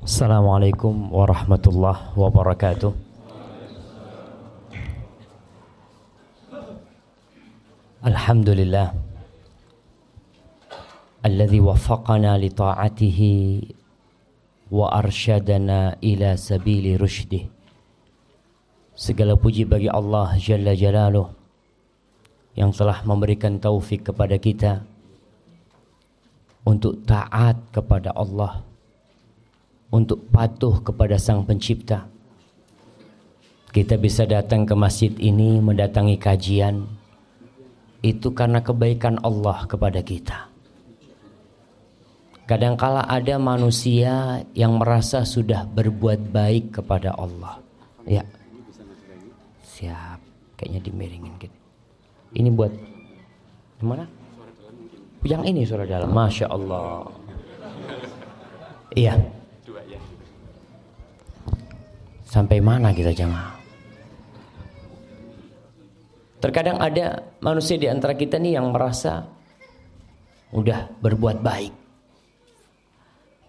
Assalamualaikum warahmatullahi wabarakatuh. Alhamdulillah alladzi waffaqana li ta'atihi wa arsyadana ila sabili rusydih. Segala puji bagi Allah Jalla Jalaluh yang telah memberikan taufik kepada kita untuk taat kepada Allah, untuk patuh kepada Sang Pencipta. Kita bisa datang ke masjid ini, mendatangi kajian, itu karena kebaikan Allah kepada kita. Kadangkala ada manusia yang merasa sudah berbuat baik kepada Allah. Ya, siap. Kayaknya dimiringin gitu. Ini buat mana? Yang ini suara dalam. Masya Allah. Iya. Sampai mana kita jamaah? Terkadang ada manusia di antara kita nih yang merasa udah berbuat baik.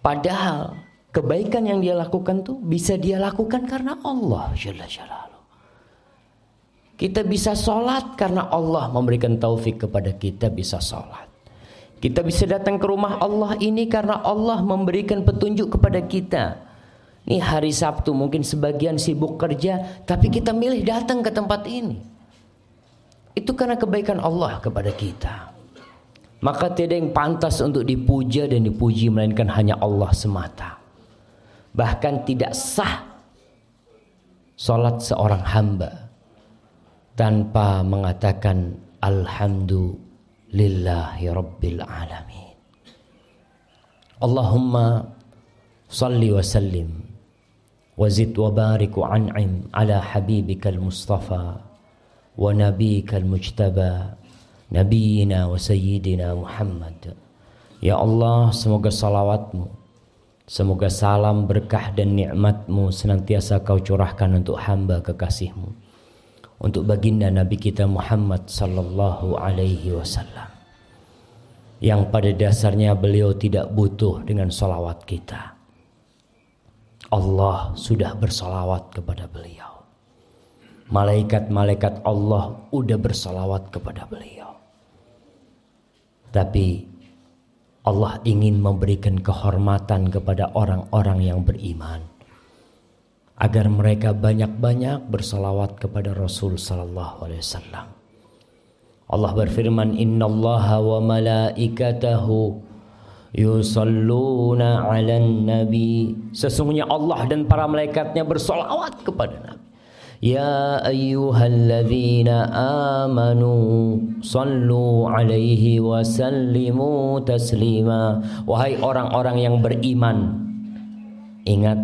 Padahal kebaikan yang dia lakukan tuh bisa dia lakukan karena Allah Jalla Jalaluh. Kita bisa sholat karena Allah memberikan taufik kepada kita bisa sholat. Kita bisa datang ke rumah Allah ini karena Allah memberikan petunjuk kepada kita. Ini hari Sabtu mungkin sebagian sibuk kerja, tapi kita milih datang ke tempat ini. Itu karena kebaikan Allah kepada kita. Maka tiada yang pantas untuk dipuja dan dipuji melainkan hanya Allah semata. Bahkan tidak sah salat seorang hamba tanpa mengatakan alhamdulillahi rabbil alamin. Allahumma salli wa sallim wazid wa barik wa an'im ala habibikal mustafa wa nabiyikal mujtaba nabiyina wa sayyidina Muhammad. Ya Allah, semoga salawatmu, semoga salam berkah dan nikmatmu senantiasa kau curahkan untuk hamba kekasihmu, untuk baginda Nabi kita Muhammad sallallahu alaihi wasallam, yang pada dasarnya beliau tidak butuh dengan salawat kita. Allah sudah bersalawat kepada beliau. Malaikat-malaikat Allah udah bersalawat kepada beliau. Tapi Allah ingin memberikan kehormatan kepada orang-orang yang beriman, agar mereka banyak-banyak bersalawat kepada Rasul sallallahu alaihi wasallam. Allah berfirman, innallaha wa malaikatahu yusalluna 'alan nabi. Sesungguhnya Allah dan para malaikatnya bersalawat kepada Nabi. Ya ayyuhalladzina amanu sallu alaihi wa sallimu taslima. Wahai orang-orang yang beriman, ingat,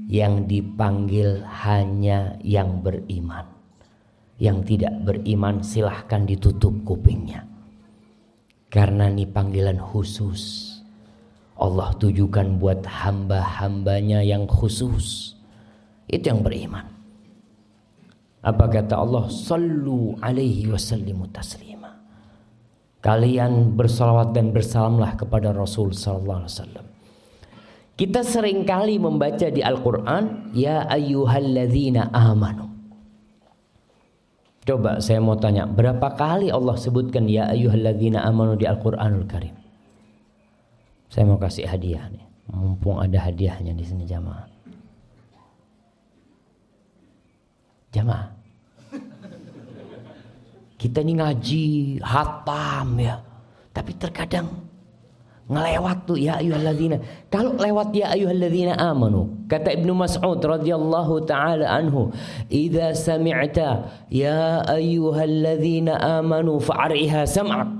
yang dipanggil hanya yang beriman. Yang tidak beriman silahkan ditutup kupingnya. Karena ini panggilan khusus. Allah tujukan buat hamba-hambanya yang khusus. Itu yang beriman. Apa kata Allah? Sallu alaihi wasallimu taslima. Kalian bersalawat dan bersalamlah kepada Rasul sallallahu alaihi wasallam. Kita seringkali membaca di Al-Quran, ya ayyuhalladzina amanu. Coba saya mau tanya, berapa kali Allah sebutkan ya ayyuhalladzina amanu di Al-Quranul Karim? Saya mau kasih hadiah nih, mumpung ada hadiahnya di sini jamaah. Jamaah, kita ini ngaji, hatam ya, tapi terkadang ngelewat tuh ya ayyuhalladzina. Kalau lewat ya ayyuhalladzina amanu, kata Ibnu Mas'ud radhiyallahu taala anhu, idza sami'ta ya ayyuhalladzina amanu fa'riha sam'ak.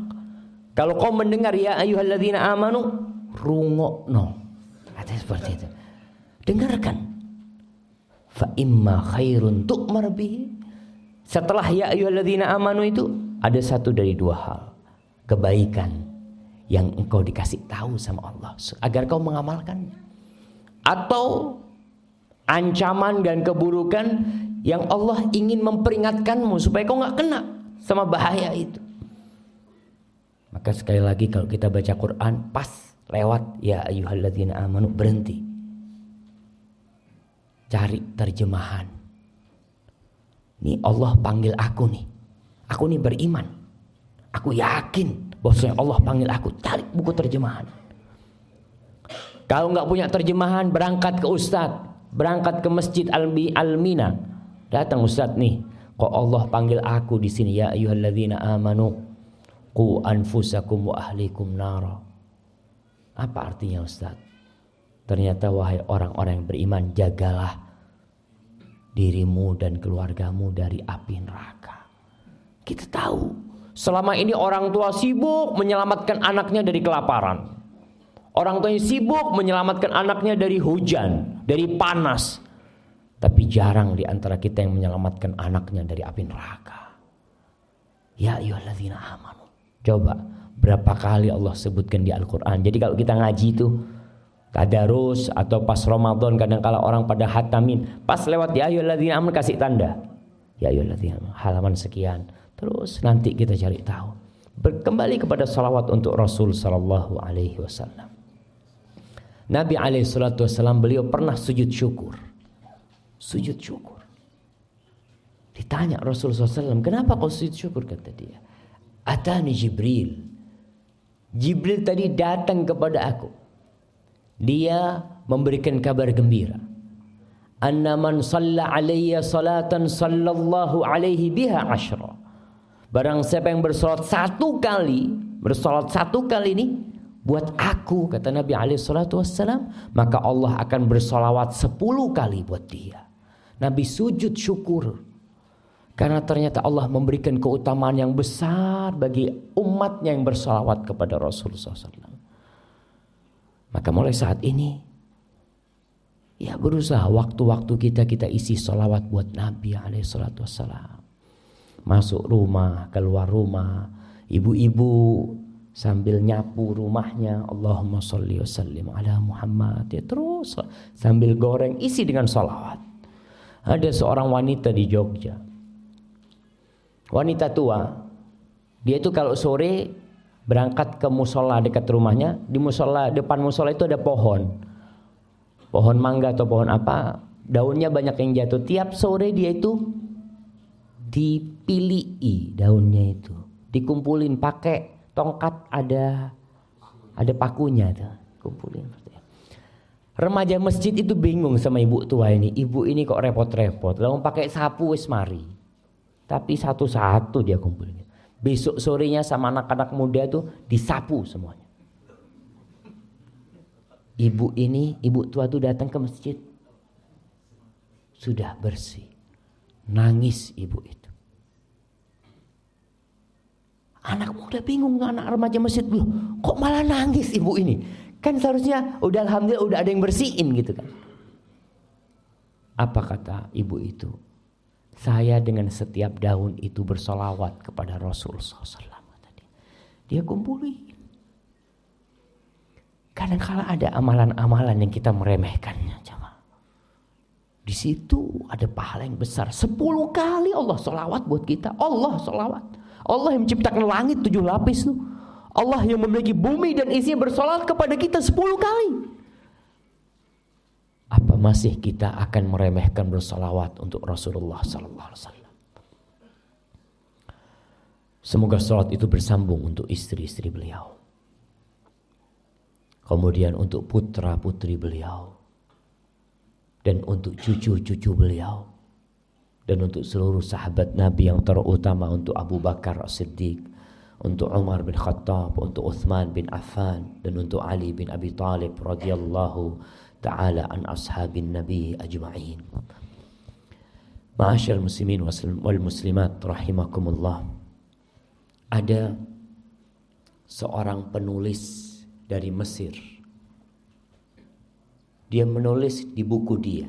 Kalau kau mendengar ya ayyuhalladzina amanu, rungokno. Kata seperti itu. Dengarkan. Fa imma khairun tu'mar bihi. Setelah ya ayyuhalladzina amanu itu ada satu dari dua hal. Kebaikan yang engkau dikasih tahu sama Allah agar kau mengamalkannya. Atau ancaman dan keburukan yang Allah ingin memperingatkanmu supaya kau gak kena sama bahaya itu. Maka sekali lagi kalau kita baca Quran pas lewat ya ayyuhalladzina amanu berhenti. cari terjemahan. Nih Allah panggil aku nih. Aku nih beriman. Aku yakin bahwasanya Allah panggil aku. Cari buku terjemahan. Kalau nggak punya terjemahan, berangkat ke ustadz, berangkat ke masjid Al-Mina. Datang ustadz nih, kok Allah panggil aku di sini, ya ayyuhalladzina amanu qu anfusakum wa ahlikum nara. Apa artinya ustadz? Ternyata wahai orang-orang yang beriman, jagalah dirimu dan keluargamu dari api neraka. Kita tahu selama ini orang tua sibuk menyelamatkan anaknya dari kelaparan. Orang tuanya sibuk menyelamatkan anaknya dari hujan, dari panas. Tapi jarang di antara kita yang menyelamatkan anaknya dari api neraka. Ya ayyuhalladzina amanu. Coba berapa kali Allah sebutkan di Al-Quran. Jadi kalau kita ngaji itu tadarus atau pas Ramadan, kadang kala orang pada hatamin, pas lewat ya ayyuhalladzina amanu kasih tanda. Ya ayyuhalladzina amanu, halaman sekian. Terus nanti kita cari tahu. Kembali kepada salawat untuk Rasul sallallahu alaihi wasallam. Nabi alaihi salatu wasallam beliau pernah sujud syukur. Sujud syukur. Ditanya Rasul SAW, kenapa kau sujud syukur? Kata dia, atani Jibril. Jibril tadi datang kepada aku. Dia memberikan kabar gembira. Anna man shalla alayya salatan sallallahu alaihi biha asyra. Barang siapa yang bersolat satu kali ini buat aku, kata Nabi alaihi salatu wassalam, maka Allah akan bersolawat 10 kali buat dia. Nabi sujud syukur karena ternyata Allah memberikan keutamaan yang besar bagi umatnya yang bersolawat kepada Rasulullah SAW. Maka mulai saat ini, ya berusaha waktu-waktu kita isi solawat buat Nabi alaihi salatu wassalam. Masuk rumah, keluar rumah, ibu-ibu sambil nyapu rumahnya, Allahumma sholli wa sallim ala Muhammad, ya terus sambil goreng isi dengan salawat. Ada seorang wanita di Jogja, wanita tua, dia itu kalau sore berangkat ke musola dekat rumahnya. Di musola, depan musola itu ada pohon mangga atau pohon apa, daunnya banyak yang jatuh. Tiap sore dia itu dipilih daunnya itu, dikumpulin pakai tongkat, ada pakunya tuh, kumpulin. Remaja masjid itu bingung sama ibu tua ini. Ibu ini kok repot-repot, lalu pakai sapu wis mari. Tapi satu-satu dia kumpulin. Besok sorenya sama anak-anak muda tuh disapu semuanya. Ibu tua tuh datang ke masjid. Sudah bersih. Nangis ibu itu. Anak muda bingung, anak remaja masjid, kok malah nangis ibu ini? Kan seharusnya udah alhamdulillah udah ada yang bersihin gitu kan. Apa kata ibu itu? Saya dengan setiap daun itu bersolawat kepada Rasulullah SAW. Dia kumpulin. Kadang-kala ada amalan-amalan yang kita meremehkannya. Di situ ada pahala yang besar. 10 kali Allah solawat buat kita. Allah solawat. Allah yang menciptakan langit 7 lapis tuh. Allah yang memiliki bumi dan isinya bersolawat kepada kita 10 kali. Apa masih kita akan meremehkan bersolawat untuk Rasulullah SAW? Semoga solawat itu bersambung untuk istri-istri beliau. Kemudian untuk putra-putri beliau. Dan untuk cucu-cucu beliau. Dan untuk seluruh sahabat Nabi yang terutama, untuk Abu Bakar As-Siddiq, untuk Umar bin Khattab, untuk Uthman bin Affan, dan untuk Ali bin Abi Talib radhiyallahu ta'ala an ashabin Nabi ajma'in. Ma'asyal muslimin wal muslimat rahimakumullah. Ada seorang penulis dari Mesir. Dia menulis di buku dia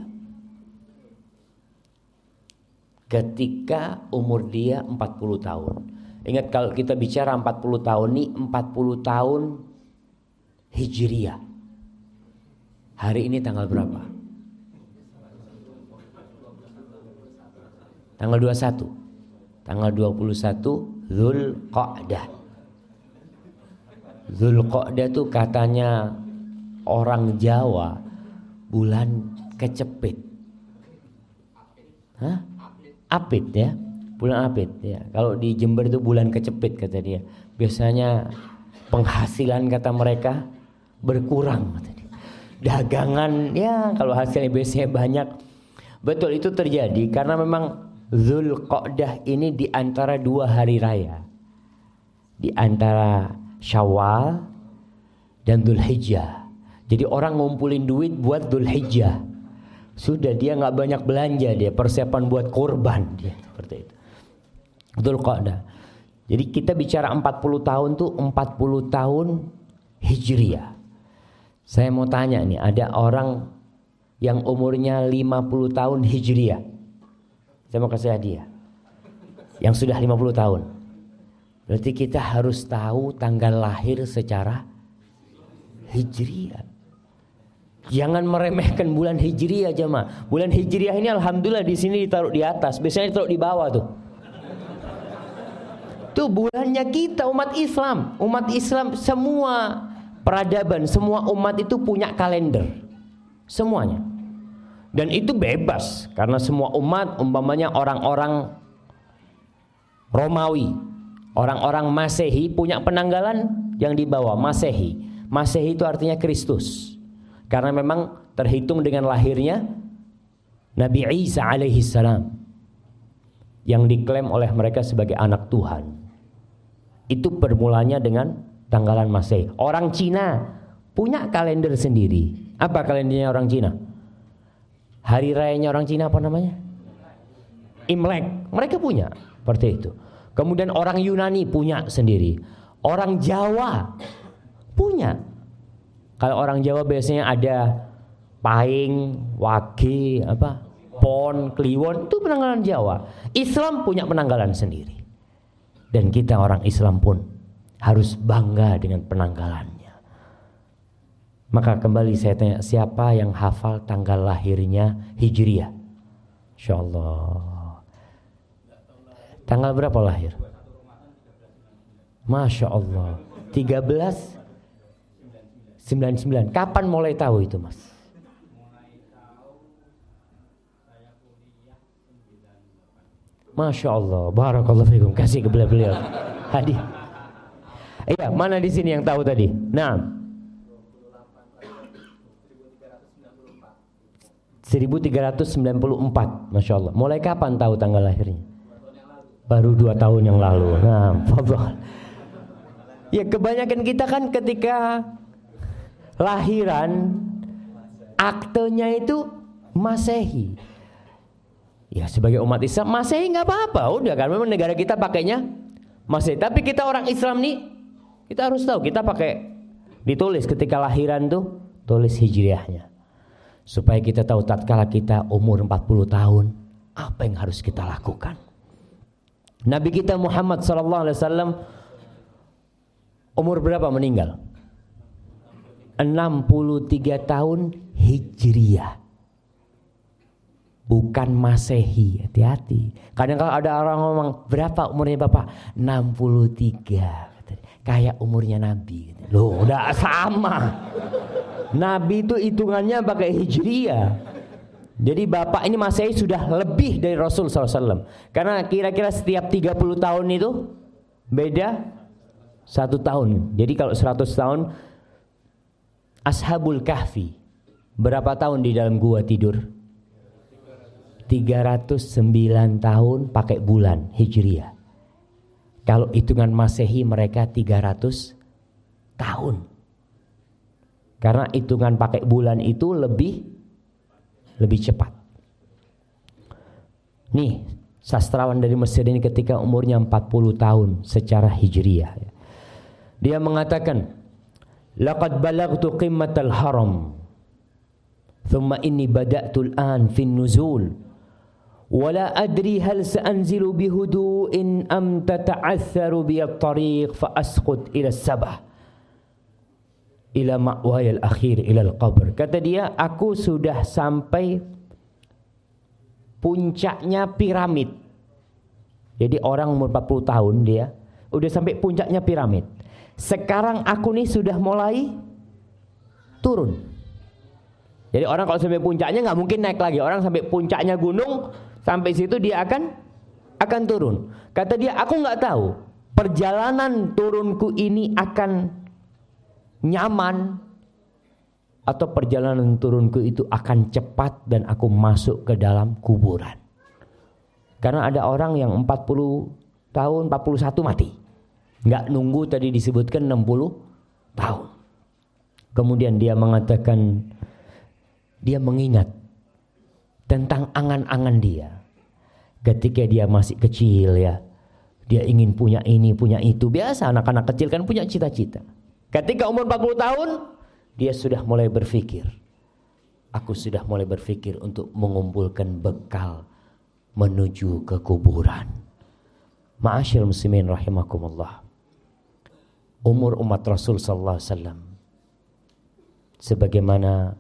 ketika umur dia 40 tahun. Ingat kalau kita bicara 40 tahun ini 40 tahun Hijriyah. Hari ini tanggal berapa? Tanggal 21. Tanggal 21 Dzulqa'dah. Dzulqa'dah itu katanya orang Jawa bulan kecepit. Hah? Apit ya, bulan Apit ya. Kalau di Jember itu bulan kecepit kata dia. Biasanya penghasilan kata mereka berkurang kata dia. Dagangan ya kalau hasilnya biasanya banyak. Betul itu terjadi karena memang Dzulqa'dah ini di antara 2 hari raya. Di antara Syawal dan Dzulhijjah. Jadi orang ngumpulin duit buat Dzulhijjah. Sudah dia nggak banyak belanja, dia persiapan buat korban dia seperti itu. Dzulqa'dah. Jadi kita bicara 40 tahun tuh 40 tahun Hijriah. Saya mau tanya nih, ada orang yang umurnya 50 tahun Hijriah. Saya mau kasih hadiah. Yang sudah 50 tahun. Berarti kita harus tahu tanggal lahir secara Hijriah. Jangan meremehkan bulan Hijriah jemaah. Bulan Hijriah ini alhamdulillah di sini ditaruh di atas, biasanya ditaruh di bawah tuh. Tuh bulannya kita umat Islam. Umat Islam semua peradaban, semua umat itu punya kalender. Semuanya. Dan itu bebas karena semua umat umpamanya orang-orang Romawi, orang-orang Masehi punya penanggalan yang dibawa Masehi. Masehi itu artinya Kristus. Karena memang terhitung dengan lahirnya Nabi Isa alaihi salam yang diklaim oleh mereka sebagai anak Tuhan. Itu bermulanya dengan tanggalan Masehi. Orang Cina punya kalender sendiri. Apa kalendernya orang Cina? Hari rayanya orang Cina apa namanya? Imlek. Mereka punya seperti itu. Kemudian orang Yunani punya sendiri. Orang Jawa punya. Kalau orang Jawa biasanya ada Pahing, Wage, Pon, Kliwon, itu penanggalan Jawa. Islam punya penanggalan sendiri. Dan kita orang Islam pun harus bangga dengan penanggalannya. Maka kembali saya tanya, siapa yang hafal tanggal lahirnya Hijriah? Insyaallah. Tanggal berapa lahir? Masya Allah 1399. Kapan mulai tahu itu mas? Masya Allah. Barakallahu fikum. Kasih ke beliau hadiah. Iya, mana di sini yang tahu tadi? Nah, 1394. Masya Allah. Mulai kapan tahu tanggal lahirnya? Baru 2 tahun yang lalu. Nah, fadhal. Ya kebanyakan kita kan ketika lahiran aktenya itu Masehi. Ya sebagai umat Islam Masehi nggak apa-apa, udah kan memang negara kita pakainya Masehi. Tapi kita orang Islam nih, kita harus tahu kita pakai ditulis ketika lahiran tuh tulis Hijriahnya. Supaya kita tahu tatkala kita umur 40 tahun apa yang harus kita lakukan. Nabi kita Muhammad SAW umur berapa meninggal? 63 tahun Hijriah, bukan Masehi. Hati-hati. Kadang kalau ada orang ngomong berapa umurnya bapak? 63. Kayak umurnya Nabi. Loh udah sama. Nabi itu hitungannya pakai Hijriah. Jadi bapak ini Masehi sudah lebih dari Rasul SAW. Karena kira-kira setiap 30 tahun itu beda 1 tahun. Jadi kalau 100 tahun Ashabul Kahfi berapa tahun di dalam gua tidur? 309 tahun pakai bulan Hijriah. Kalau hitungan Masehi mereka 300 tahun. Karena hitungan pakai bulan itu lebih cepat. Nih, sastrawan dari Mesir ini ketika umurnya 40 tahun secara Hijriah. Dia mengatakan, "Laqad balagtu qimmatal haram. Thumma inni bada'tu al-an fi an-nuzul. ولا أدري هل سأنزل بهدوء أم تتعثر بي الطريق فأسقط إلى السبع إلى مأواي الأخير إلى القبر." Kata dia, aku sudah sampai puncaknya piramid. Jadi orang umur 40 tahun dia udah sampai puncaknya piramid. Sekarang aku nih sudah mulai turun. Jadi orang kalau sampai puncaknya nggak mungkin naik lagi. Orang sampai puncaknya gunung Sampai situ dia akan turun. Kata dia, aku nggak tahu perjalanan turunku ini akan nyaman atau perjalanan turunku itu akan cepat dan aku masuk ke dalam kuburan. Karena ada orang yang 40 tahun, 41 mati. Nggak nunggu tadi disebutkan 60 tahun. Kemudian dia mengatakan, dia mengingat tentang angan-angan dia. Ketika dia masih kecil ya, dia ingin punya ini, punya itu. Biasa anak-anak kecil kan punya cita-cita. Ketika umur 40 tahun, dia sudah mulai berpikir. Aku sudah mulai berpikir untuk mengumpulkan bekal menuju ke kuburan. Ma'asyiral muslimin rahimakumullah. Umur umat Rasul sallallahu alaihi wasallam sebagaimana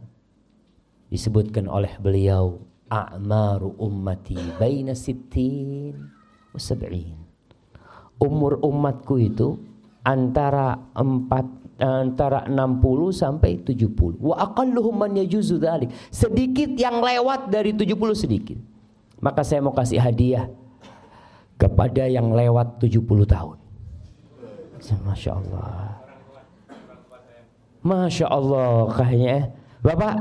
disebutkan oleh beliau, a'maru ummati baina sittin wa sab'in. Umur umatku itu antara 60 sampai 70. Wa aqalluhum man yajuzu dzalik. Sedikit yang lewat dari 70 sedikit. Maka saya mau kasih hadiah kepada yang lewat 70 tahun. Masya Allah. Masya Allah kayaknya. Bapak,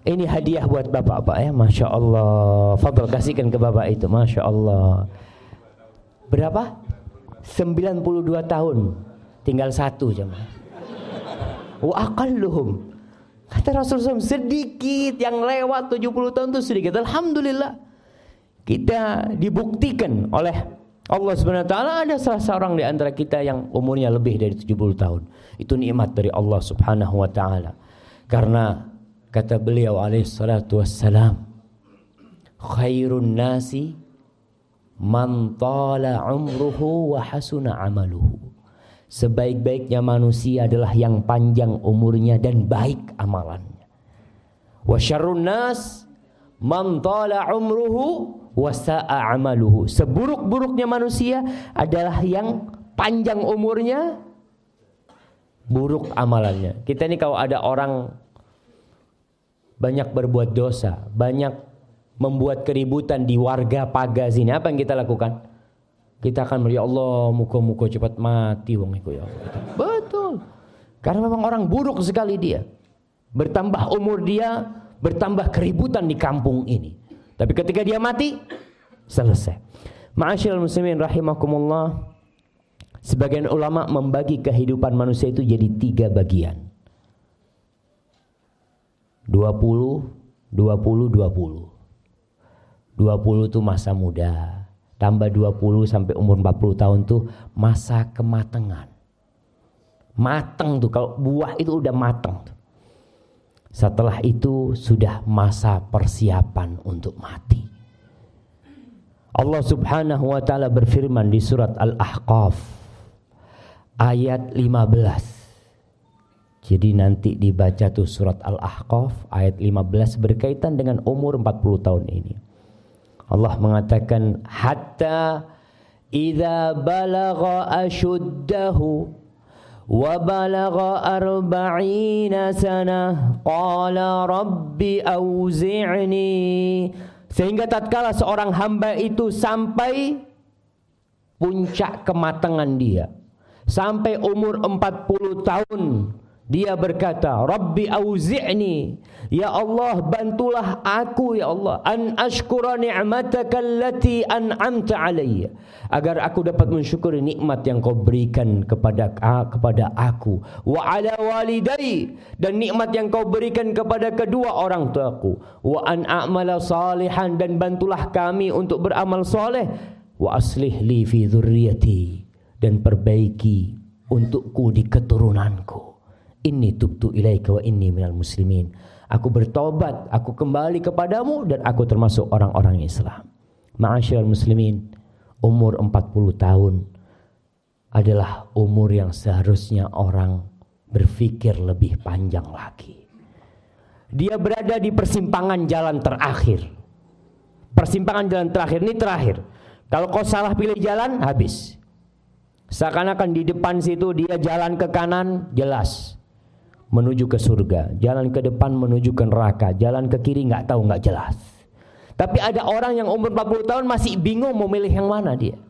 ini hadiah buat bapak Pak ya. Masya Allah. Fadl kasihkan ke bapak itu. Masya Allah. Berapa? 92 tahun. Tinggal satu jemaah. Wa aqalluhum. Kata Rasulullah SAW, sedikit yang lewat 70 tahun itu sedikit. Alhamdulillah. Kita dibuktikan oleh Allah Subhanahu wa taala ada salah seorang di antara kita yang umurnya lebih dari 70 tahun. Itu nikmat dari Allah Subhanahu wa taala. Karena kata beliau alaihi salatu wassalam, khairun nasi man tala umruhu wa hasuna amaluhu. Sebaik-baiknya manusia adalah yang panjang umurnya dan baik amalannya. Wa syarrun nas man tala umruhu wa sa'a amaluhu. Seburuk-buruknya manusia adalah yang panjang umurnya, buruk amalannya. Kita ini kalau ada orang banyak berbuat dosa, banyak membuat keributan di warga paga sini, apa yang kita lakukan? Kita akan melihat, Allah muka-muka cepat mati wong iku ya. Betul. Karena memang orang buruk sekali dia. Bertambah umur dia, bertambah keributan di kampung ini. Tapi ketika dia mati, selesai. Ma'asyiral muslimin rahimakumullah. Sebagian ulama membagi kehidupan manusia itu jadi 3 bagian. 20, 20, 20. 20 itu masa muda. Tambah 20 sampai umur 40 tahun tuh masa kematangan. Matang tuh, kalau buah itu udah matang tuh. Setelah itu sudah masa persiapan untuk mati. Allah Subhanahu wa taala berfirman di surat Al-Ahqaf ayat 15. Jadi nanti dibaca tuh surat Al-Ahqaf ayat 15 berkaitan dengan umur 40 tahun ini. Allah mengatakan hatta idza balagha ashuddahu wa balagha 40 sanah qala rabbi auzi'ni, sehingga tatkala seorang hamba itu sampai puncak kematangan dia, sampai umur 40 tahun, dia berkata, Rabbi auzi'ni, ya Allah bantulah aku ya Allah, an ashkura ni'mataka allati an'amta alayya, agar aku dapat mensyukuri nikmat yang kau berikan kepada aku, wa ala walidai, dan nikmat yang kau berikan kepada kedua orang tuaku, wa an a'mala salihan, dan bantulah kami untuk beramal soleh, wa aslih li fi dzurriyyati, dan perbaiki untukku di keturunanku. Inni tubtu ilaika wa inni minal muslimin. Aku bertobat, aku kembali kepadamu dan aku termasuk orang-orang Islam. Ma'asyiral muslimin, umur 40 tahun adalah umur yang seharusnya orang berpikir lebih panjang lagi. Dia berada di persimpangan jalan terakhir. Persimpangan jalan terakhir ini terakhir. Kalau kau salah pilih jalan, habis. Seakan-akan di depan situ dia jalan ke kanan, jelas menuju ke surga, jalan ke depan menuju ke neraka, jalan ke kiri nggak tahu, nggak jelas. Tapi ada orang yang umur 40 tahun masih bingung mau milih yang mana dia.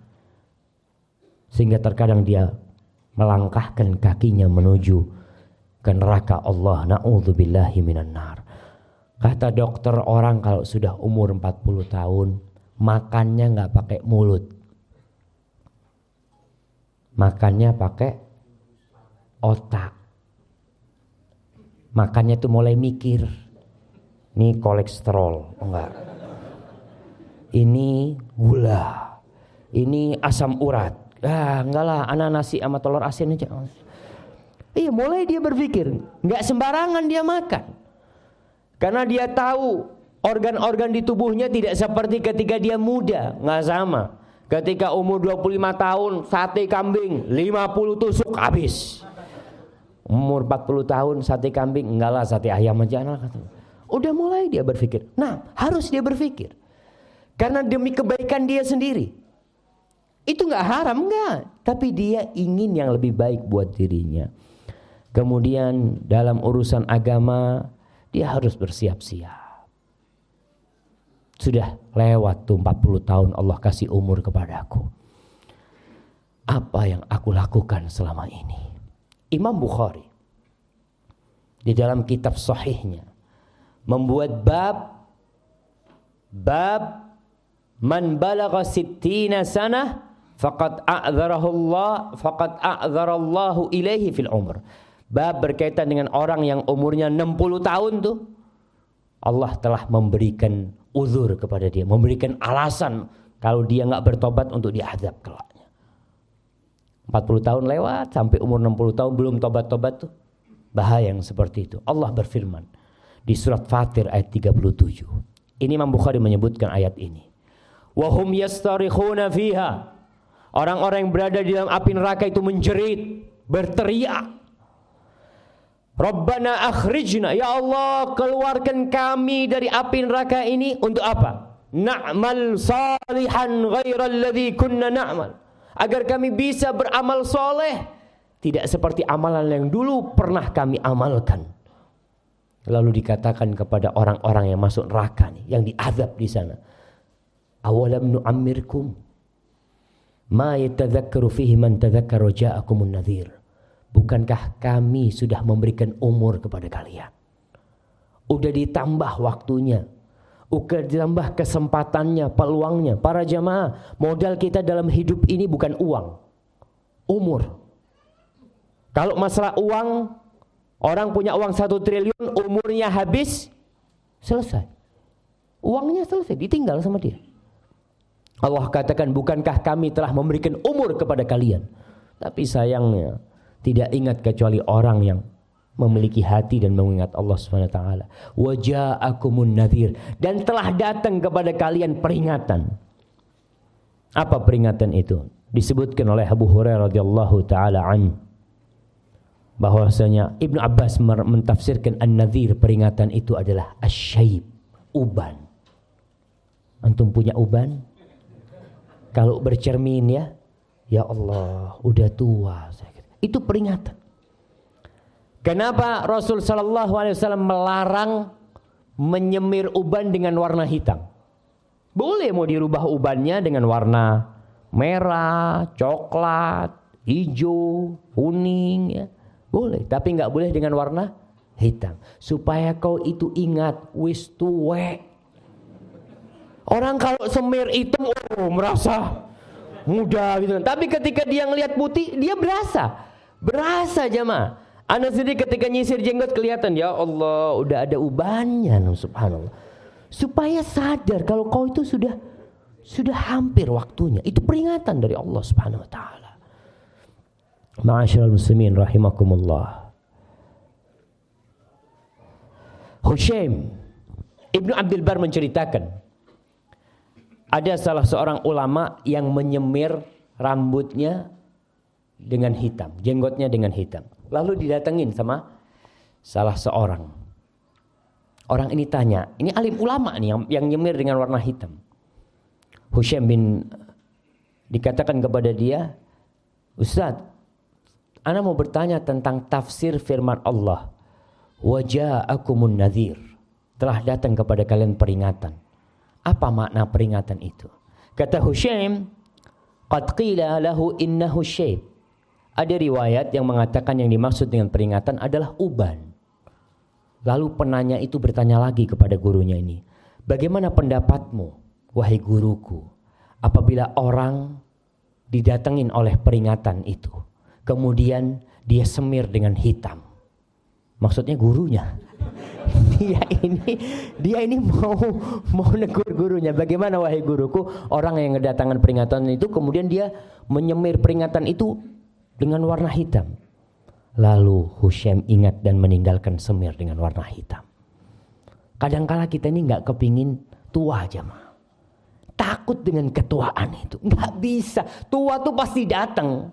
Sehingga terkadang dia melangkahkan kakinya menuju ke neraka Allah. Na'udzubillahi minan nar. Kata dokter, orang kalau sudah umur 40 tahun makannya nggak pakai mulut. Makannya pakai otak. Makannya tuh mulai mikir. Ini kolesterol, enggak. Ini gula. Ini asam urat. Enggak lah, anak nasi sama telur asin aja. Iya, mulai dia berpikir. Enggak sembarangan dia makan. Karena dia tahu organ-organ di tubuhnya tidak seperti ketika dia muda. Enggak sama. Ketika umur 25 tahun, sate kambing 50 tusuk habis. Umur 40 tahun sate kambing, enggak lah sate ayam aja. Udah mulai dia berpikir. Nah, harus dia berpikir. Karena demi kebaikan dia sendiri. Itu enggak haram, enggak. Tapi dia ingin yang lebih baik buat dirinya. Kemudian dalam urusan agama, dia harus bersiap-siap. Sudah lewat tuh 40 tahun Allah kasih umur kepadaku. Apa yang aku lakukan selama ini? Imam Bukhari di dalam kitab sahihnya membuat bab man balagha sittina sanah faqad a'dzarallahu ilaihi fil umr. Bab berkaitan dengan orang yang umurnya 60 tahun tuh Allah telah memberikan uzur kepada dia, memberikan alasan kalau dia enggak bertobat untuk diazab kelaknya. 40 tahun lewat sampai umur 60 tahun belum tobat-tobat tuh bahaya yang seperti itu. Allah berfirman di surat Fatir ayat 37. Ini Imam Bukhari menyebutkan ayat ini. Wa hum yastarikhuna fiha. Orang-orang yang berada di dalam api neraka itu menjerit, berteriak. Rabbana akhrijna, ya Allah keluarkan kami dari api neraka ini untuk apa? Na'mal salihan ghairal ladzi kunna na'mal. Agar kami bisa beramal soleh tidak seperti amalan yang dulu pernah kami amalkan. Lalu dikatakan kepada orang-orang yang masuk neraka nih, yang diazab di sana. Awalam nu'ammirkum ma yatadzakkaru fihi man tadzakkara ja'akumun nadhir. Bukankah kami sudah memberikan umur kepada kalian? Udah ditambah waktunya, udah ditambah kesempatannya, peluangnya. Para jamaah, modal kita dalam hidup ini bukan uang, umur. Kalau masalah uang, orang punya uang 1 triliun, umurnya habis, selesai. Uangnya selesai, ditinggal sama dia. Allah katakan, bukankah kami telah memberikan umur kepada kalian? Tapi sayangnya tidak ingat kecuali orang yang memiliki hati dan mengingat Allah Subhanahu wa taala. Wa ja'akumun nadhir, dan telah datang kepada kalian peringatan. Apa peringatan itu? Disebutkan oleh Abu Hurairah radhiyallahu taala an bahwasanya Ibnu Abbas mentafsirkan an-nadhir, peringatan itu adalah asy-syaib, uban. Antum punya uban? Kalau bercermin ya Allah, udah tua saya. Itu peringatan. Kenapa Rasul sallallahu alaihi wasallam melarang menyemir uban dengan warna hitam? Boleh mau dirubah ubannya dengan warna merah, coklat, hijau, kuning ya. Boleh, tapi enggak boleh dengan warna hitam. Supaya kau itu ingat wis tuwek. Orang kalau semir hitam merasa muda gitu. Tapi ketika dia ngelihat putih, dia berasa jamaah. Anda sendiri ketika nyisir jenggot kelihatan, ya Allah, udah ada ubannya, subhanallah. Supaya sadar kalau kau itu sudah hampir waktunya. Itu peringatan dari Allah Subhanahu wa taala. Ma'asyiral muslimin rahimakumullah. Hushaim Ibnu Abdul Bar menceritakan, ada salah seorang ulama yang menyemir rambutnya dengan hitam, jenggotnya dengan hitam. Lalu didatengin sama salah seorang. Orang ini tanya, ini alim ulama nih yang nyemir dengan warna hitam. Hushaim bin dikatakan kepada dia, Ustaz, ana mau bertanya tentang tafsir firman Allah. Wa ja'akumun nadhir, telah datang kepada kalian peringatan. Apa makna peringatan itu? Kata Hushaim, qad qila lahu innahu syayb. Ada riwayat yang mengatakan yang dimaksud dengan peringatan adalah uban. Lalu penanya itu bertanya lagi kepada gurunya ini, bagaimana pendapatmu, wahai guruku, apabila orang didatengin oleh peringatan itu, kemudian dia semir dengan hitam? Maksudnya gurunya. Dia ini mau negur gurunya. Bagaimana wahai guruku, orang yang kedatangan peringatan itu kemudian dia menyemir peringatan itu dengan warna hitam. Lalu Hushaim ingat dan meninggalkan semir dengan warna hitam. Kadangkala kita ini nggak kepingin tua jemaah. Takut dengan ketuaan itu. Nggak bisa. Tua tuh pasti datang.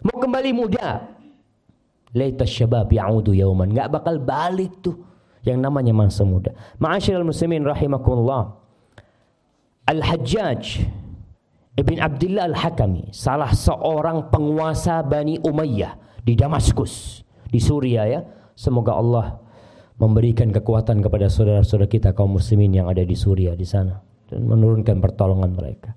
Mau kembali muda. Laita syabab ya'udu yauman. Nggak bakal balik tuh yang namanya masa muda. Ma'asyiral muslimin rahimakumullah. Al-Hajjaj Ibn Abdullah Al-Hakami, salah seorang penguasa Bani Umayyah di Damaskus, di Suriah ya. Semoga Allah memberikan kekuatan kepada saudara-saudara kita kaum muslimin yang ada di Suriah di sana dan menurunkan pertolongan mereka.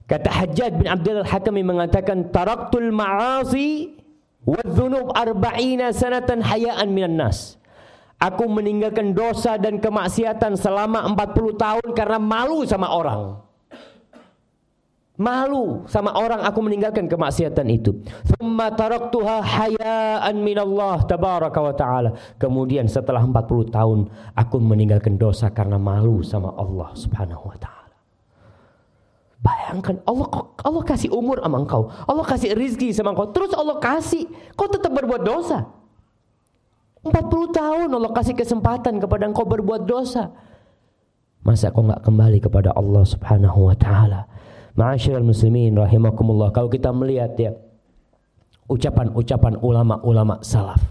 Kata Hajjaj bin Abdullah Al-Hakami mengatakan, taraktul ma'asi wadh-dhunub 40 sanatan hayaan minan nas. Aku meninggalkan dosa dan kemaksiatan selama 40 tahun karena malu sama orang. Malu sama orang, aku meninggalkan kemaksiatan itu. Thumma taraktuha hayaan minallah tabaraka wa ta'ala. Kemudian setelah 40 tahun aku meninggalkan dosa karena malu sama Allah subhanahu wa ta'ala. Bayangkan, Allah kasih umur sama engkau, Allah kasih rizki sama engkau, terus Allah kasih, kau tetap berbuat dosa. 40 tahun Allah kasih kesempatan kepada engkau berbuat dosa. Masa kau gak kembali kepada Allah subhanahu wa ta'ala? Ma'asyiral muslimin rahimakumullah. Kalau kita melihat ya ucapan-ucapan ulama-ulama salaf,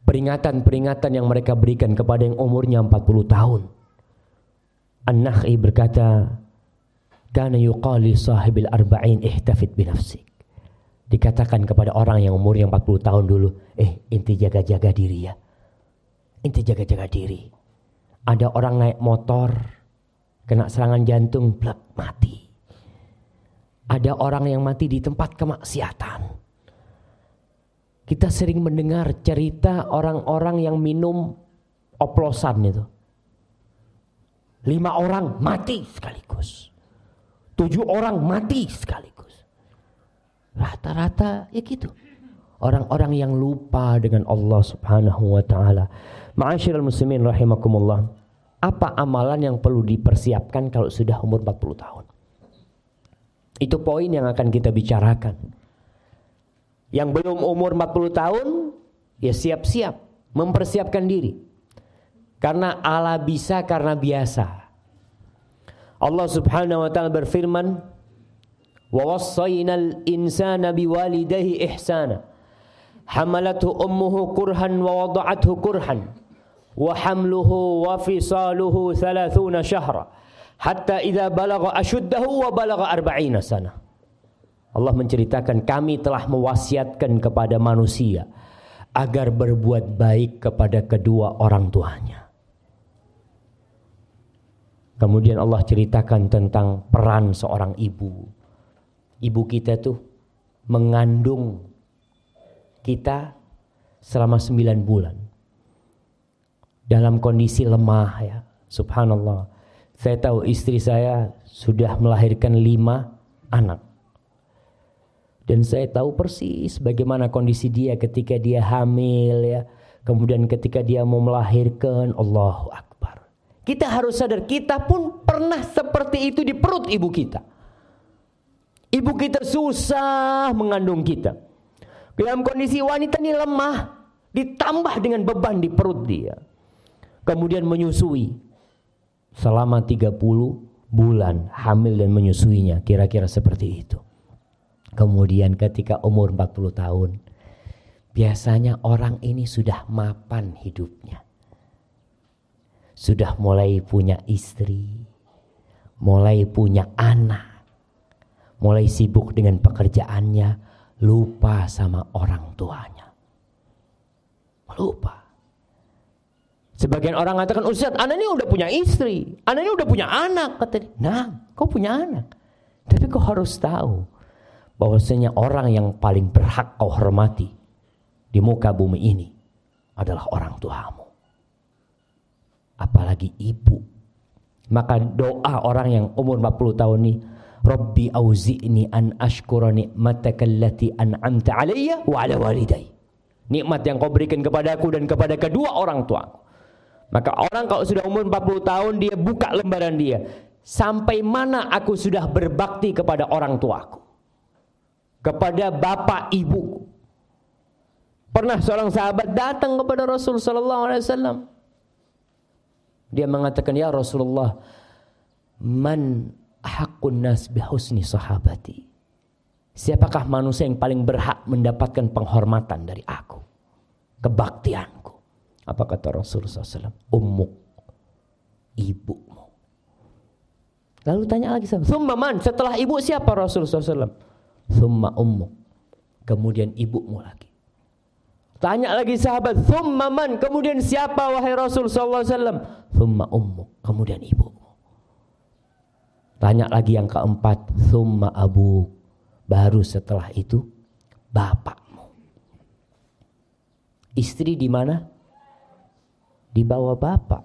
peringatan-peringatan yang mereka berikan kepada yang umurnya 40 tahun. An-Nakhi berkata, kana yuqali sahibil arba'in ihtafid binafsik. Dikatakan kepada orang yang umurnya 40 tahun dulu, inti jaga-jaga diri ya. Inti jaga-jaga diri. Ada orang naik motor, kena serangan jantung, plak, mati. Ada orang yang mati di tempat kemaksiatan. Kita sering mendengar cerita orang-orang yang minum oplosan itu. 5 orang mati sekaligus. 7 orang mati sekaligus. Rata-rata ya gitu. Orang-orang yang lupa dengan Allah subhanahu wa ta'ala. Ma'asyiral muslimin rahimakumullah. Apa amalan yang perlu dipersiapkan kalau sudah umur 40 tahun? Itu poin yang akan kita bicarakan. Yang belum umur 40 tahun, ya siap-siap mempersiapkan diri. Karena ala bisa karena biasa. Allah subhanahu wa ta'ala berfirman, wa wassaynal insana biwalidayhi ihsana hamalathu ummuhu kurhan wa wada'athu kurhan wa hamluhu wa fisaluhu 30 syahra hatta idza balagha ashuddahu wa balagha 40 sana. Allah menceritakan, kami telah mewasiatkan kepada manusia agar berbuat baik kepada kedua orang tuanya. Kemudian Allah ceritakan tentang peran seorang ibu. Ibu kita tuh mengandung kita selama 9 bulan. Dalam kondisi lemah ya. Subhanallah. Saya tahu istri saya sudah melahirkan 5 anak. Dan saya tahu persis bagaimana kondisi dia ketika dia hamil ya. Kemudian ketika dia mau melahirkan, Allahu Akbar. Kita harus sadar, kita pun pernah seperti itu di perut ibu kita. Ibu kita susah mengandung kita. Dalam kondisi wanita ini lemah, ditambah dengan beban di perut dia. Kemudian menyusui selama 30 bulan, hamil dan menyusuinya, kira-kira seperti itu. Kemudian ketika umur 40 tahun, biasanya orang ini sudah mapan hidupnya. Sudah mulai punya istri, mulai punya anak, mulai sibuk dengan pekerjaannya, lupa sama orang tuanya. Lupa. Sebagian orang mengatakan, Ustaz, anak ini udah punya istri, anak ini udah punya anak. Kata dia, nah, kau punya anak. Tapi kau harus tahu bahwasanya orang yang paling berhak kau hormati di muka bumi ini adalah orang tuamu. Apalagi ibu. Maka doa orang yang umur 40 tahun ini, Rabbi auzi'ni an ashkura ni'mataka allati an'amta alayya wa ala walidayya. Nikmat yang kau berikan kepadaku dan kepada kedua orang tuaku. Maka orang kalau sudah umur 40 tahun, dia buka lembaran dia. Sampai mana aku sudah berbakti kepada orang tuaku, kepada bapak ibuku. Pernah seorang sahabat datang kepada Rasul sallallahu alaihi wasallam. Dia mengatakan, ya Rasulullah, man haqqun nas bihusni sahabati. Siapakah manusia yang paling berhak mendapatkan penghormatan dari aku, kebaktianku? Apa kata Rasulullah SAW? Ummuk, ibumu. Lalu tanya lagi sahabat, summa man, setelah ibu siapa? Rasulullah SAW? Summa ummuk, kemudian ibumu lagi. Tanya lagi sahabat, summa man, kemudian siapa wahai Rasul sallallahu alaihi wasallam? Summa ummuk, kemudian ibumu. Tanya lagi yang keempat, summa abuk, baru setelah itu bapakmu. Istri di mana? Di bawah bapak.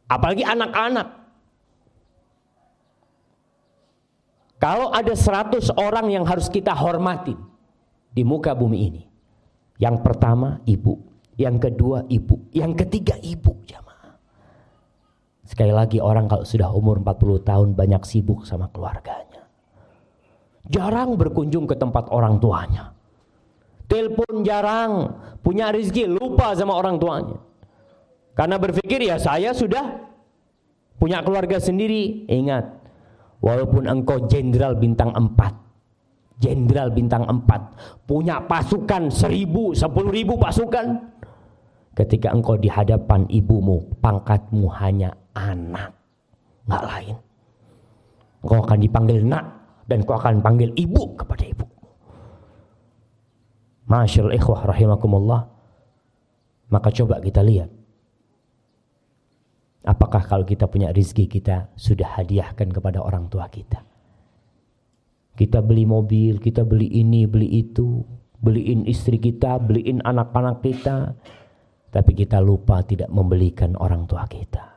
Apalagi anak-anak. Kalau ada 100 orang yang harus kita hormati di muka bumi ini, yang pertama ibu, yang kedua ibu, yang ketiga ibu, jamaah. Sekali lagi, orang kalau sudah umur 40 tahun banyak sibuk sama keluarganya. Jarang berkunjung ke tempat orang tuanya. Telepon jarang, punya rezeki lupa sama orang tuanya. Karena berpikir ya saya sudah punya keluarga sendiri. Ingat, walaupun engkau jenderal bintang 4, jenderal bintang 4, punya pasukan 1000, 10.000 pasukan, ketika engkau di hadapan ibumu, pangkatmu hanya anak, nggak lain. Engkau akan dipanggil nak, dan engkau akan panggil ibu kepada ibu. Masyaallah ikhwah rahimakumullah. Maka coba kita lihat, apakah kalau kita punya rezeki kita sudah hadiahkan kepada orang tua kita? Kita beli mobil, kita beli ini, beli itu, beliin istri kita, beliin anak-anak kita, tapi kita lupa tidak membelikan orang tua kita.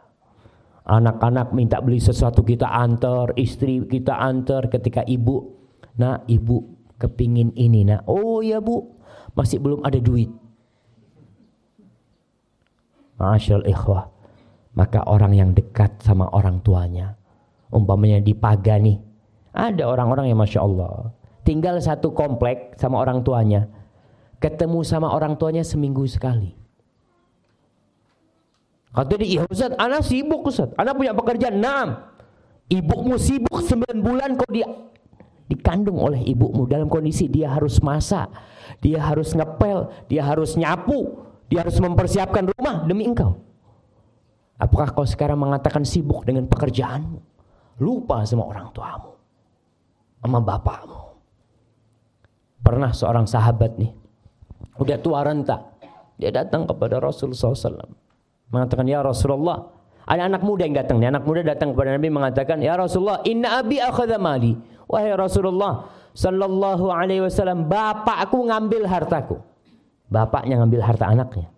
Anak-anak minta beli sesuatu, kita antar, istri kita antar. Ketika ibu, nah ibu kepingin ini, nah oh ya bu, masih belum ada duit. Masyaallah ikhwah. Maka orang yang dekat sama orang tuanya, umpamanya dipagani, ada orang-orang yang Masya Allah tinggal satu komplek sama orang tuanya, ketemu sama orang tuanya seminggu sekali. Kata dia, iya Ustaz, anak sibuk Ustaz, anak punya pekerjaan. Nah, ibumu sibuk 9 bulan kau dikandung oleh ibumu dalam kondisi dia harus masak, dia harus ngepel, dia harus nyapu, dia harus mempersiapkan rumah demi engkau. Apakah kau sekarang mengatakan sibuk dengan pekerjaanmu, lupa sama orang tuamu, sama bapakmu? Pernah seorang sahabat nih, udah tua renta, dia datang kepada Rasulullah SAW, mengatakan, ya Rasulullah, ada anak muda yang datang. Anak muda datang kepada Nabi mengatakan, ya Rasulullah, inna abi akhadha mali. Wahai Rasulullah sallallahu alaihi wasallam, bapakku ngambil hartaku. Bapaknya ngambil harta anaknya.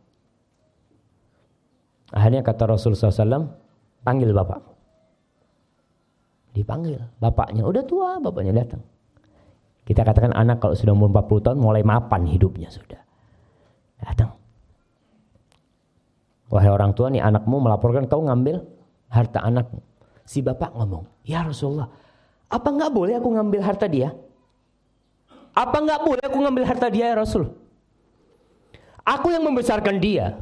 Akhirnya kata Rasulullah SAW, panggil bapakmu. Dipanggil bapaknya, udah tua, bapaknya datang. Kita katakan anak kalau sudah umur 40 tahun mulai mapan hidupnya sudah. Datang. Wahai orang tua, nih anakmu melaporkan kau ngambil harta anakmu. Si bapak ngomong, ya Rasulullah, apa enggak boleh aku ngambil harta dia? Apa enggak boleh aku ngambil harta dia ya Rasul? Aku yang membesarkan dia.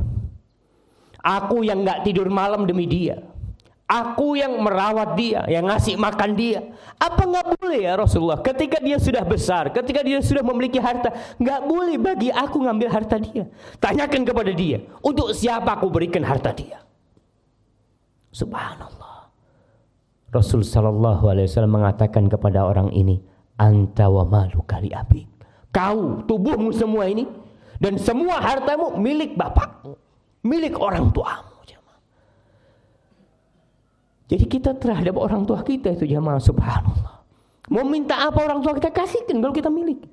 Aku yang enggak tidur malam demi dia. Aku yang merawat dia, yang ngasih makan dia. Apa enggak boleh ya Rasulullah? Ketika dia sudah besar, ketika dia sudah memiliki harta, enggak boleh bagi aku ngambil harta dia. Tanyakan kepada dia, untuk siapa aku berikan harta dia? Subhanallah. Rasul sallallahu alaihi wasallam mengatakan kepada orang ini, anta wa maluka li abik. Kau, tubuhmu semua ini dan semua hartamu milik bapakmu. milik orang tuamu. Jadi kita terhadap orang tua kita itu jamaah, subhanallah. Mau minta apa orang tua kita kasihkan kalau kita milik.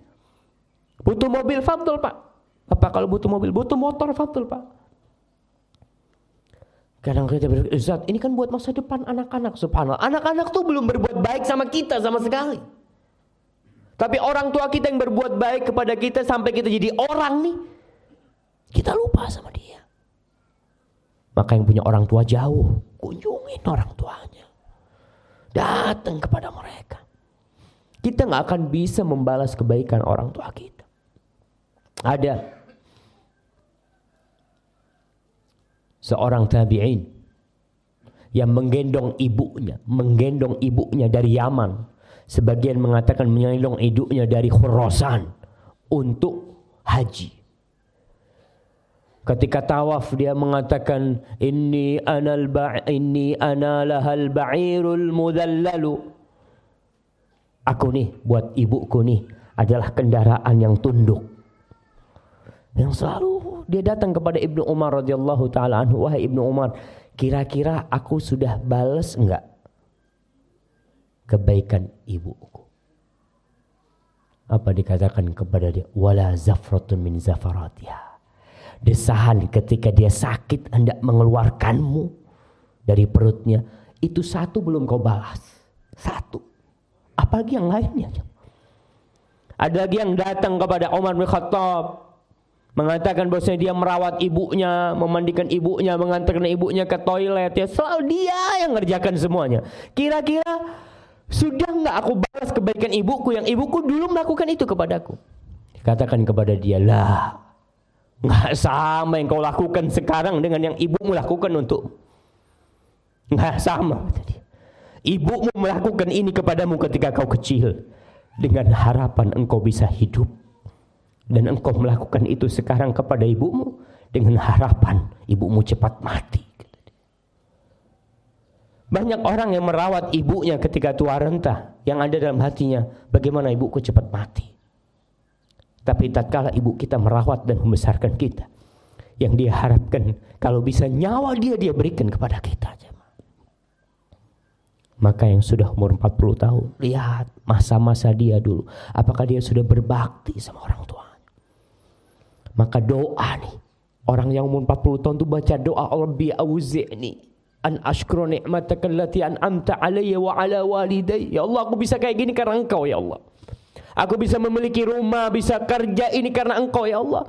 Butuh mobil, fadl Pak. Apa kalau butuh mobil? Butuh motor, fadl Pak. Kadang kita berpikir, Ustaz, ini kan buat masa depan anak-anak, subhanallah. Anak-anak tuh belum berbuat baik sama kita sama sekali. Tapi orang tua kita yang berbuat baik kepada kita sampai kita jadi orang nih, kita lupa sama dia. Maka yang punya orang tua jauh, kunjungin orang tuanya. Datang kepada mereka. Kita gak akan bisa membalas kebaikan orang tua kita. Ada seorang tabi'in yang menggendong ibunya dari Yaman. Sebagian mengatakan menggendong ibunya dari Khurasan untuk haji. Ketika tawaf dia mengatakan inni ana lahal ba'irul mudhallalu. Aku nih buat ibuku nih adalah kendaraan yang tunduk. Yang selalu dia datang kepada Ibnu Umar radhiyallahu taala anhu, wahai Ibnu Umar, kira-kira aku sudah balas enggak kebaikan ibuku? Apa dikatakan kepada dia? Wala zafratun min zafaratiha. Desahan ketika dia sakit hendak mengeluarkanmu dari perutnya, itu satu belum kau balas. Satu. Apalagi yang lainnya. Ada lagi yang datang kepada Umar bin Khattab mengatakan bahwasanya dia merawat ibunya, memandikan ibunya, mengantarkan ibunya ke toilet, ya selalu dia yang ngerjakan semuanya. Kira-kira sudah enggak aku balas kebaikan ibuku yang ibuku dulu melakukan itu kepadaku? Katakan kepada dia, lah, enggak sama yang kau lakukan sekarang dengan yang ibumu lakukan untuk. Enggak sama. Ibumu melakukan ini kepadamu ketika kau kecil dengan harapan engkau bisa hidup, dan engkau melakukan itu sekarang kepada ibumu dengan harapan ibumu cepat mati. Banyak orang yang merawat ibunya ketika tua renta, yang ada dalam hatinya, bagaimana ibuku cepat mati. Tapi tatkala ibu kita merawat dan membesarkan kita, yang dia harapkan kalau bisa nyawa dia berikan kepada kita. Maka yang sudah umur 40 tahun, lihat masa-masa dia dulu, apakah dia sudah berbakti sama orang tuanya. Maka doa nih, orang yang umur 40 tahun itu baca doa, Rabbi auzi'ni an ashkura ni'mataka allati an'amta alayya wa ala walidayya. Ya Allah, aku bisa kayak gini karena Engkau ya Allah. Aku bisa memiliki rumah, bisa kerja ini karena Engkau ya Allah.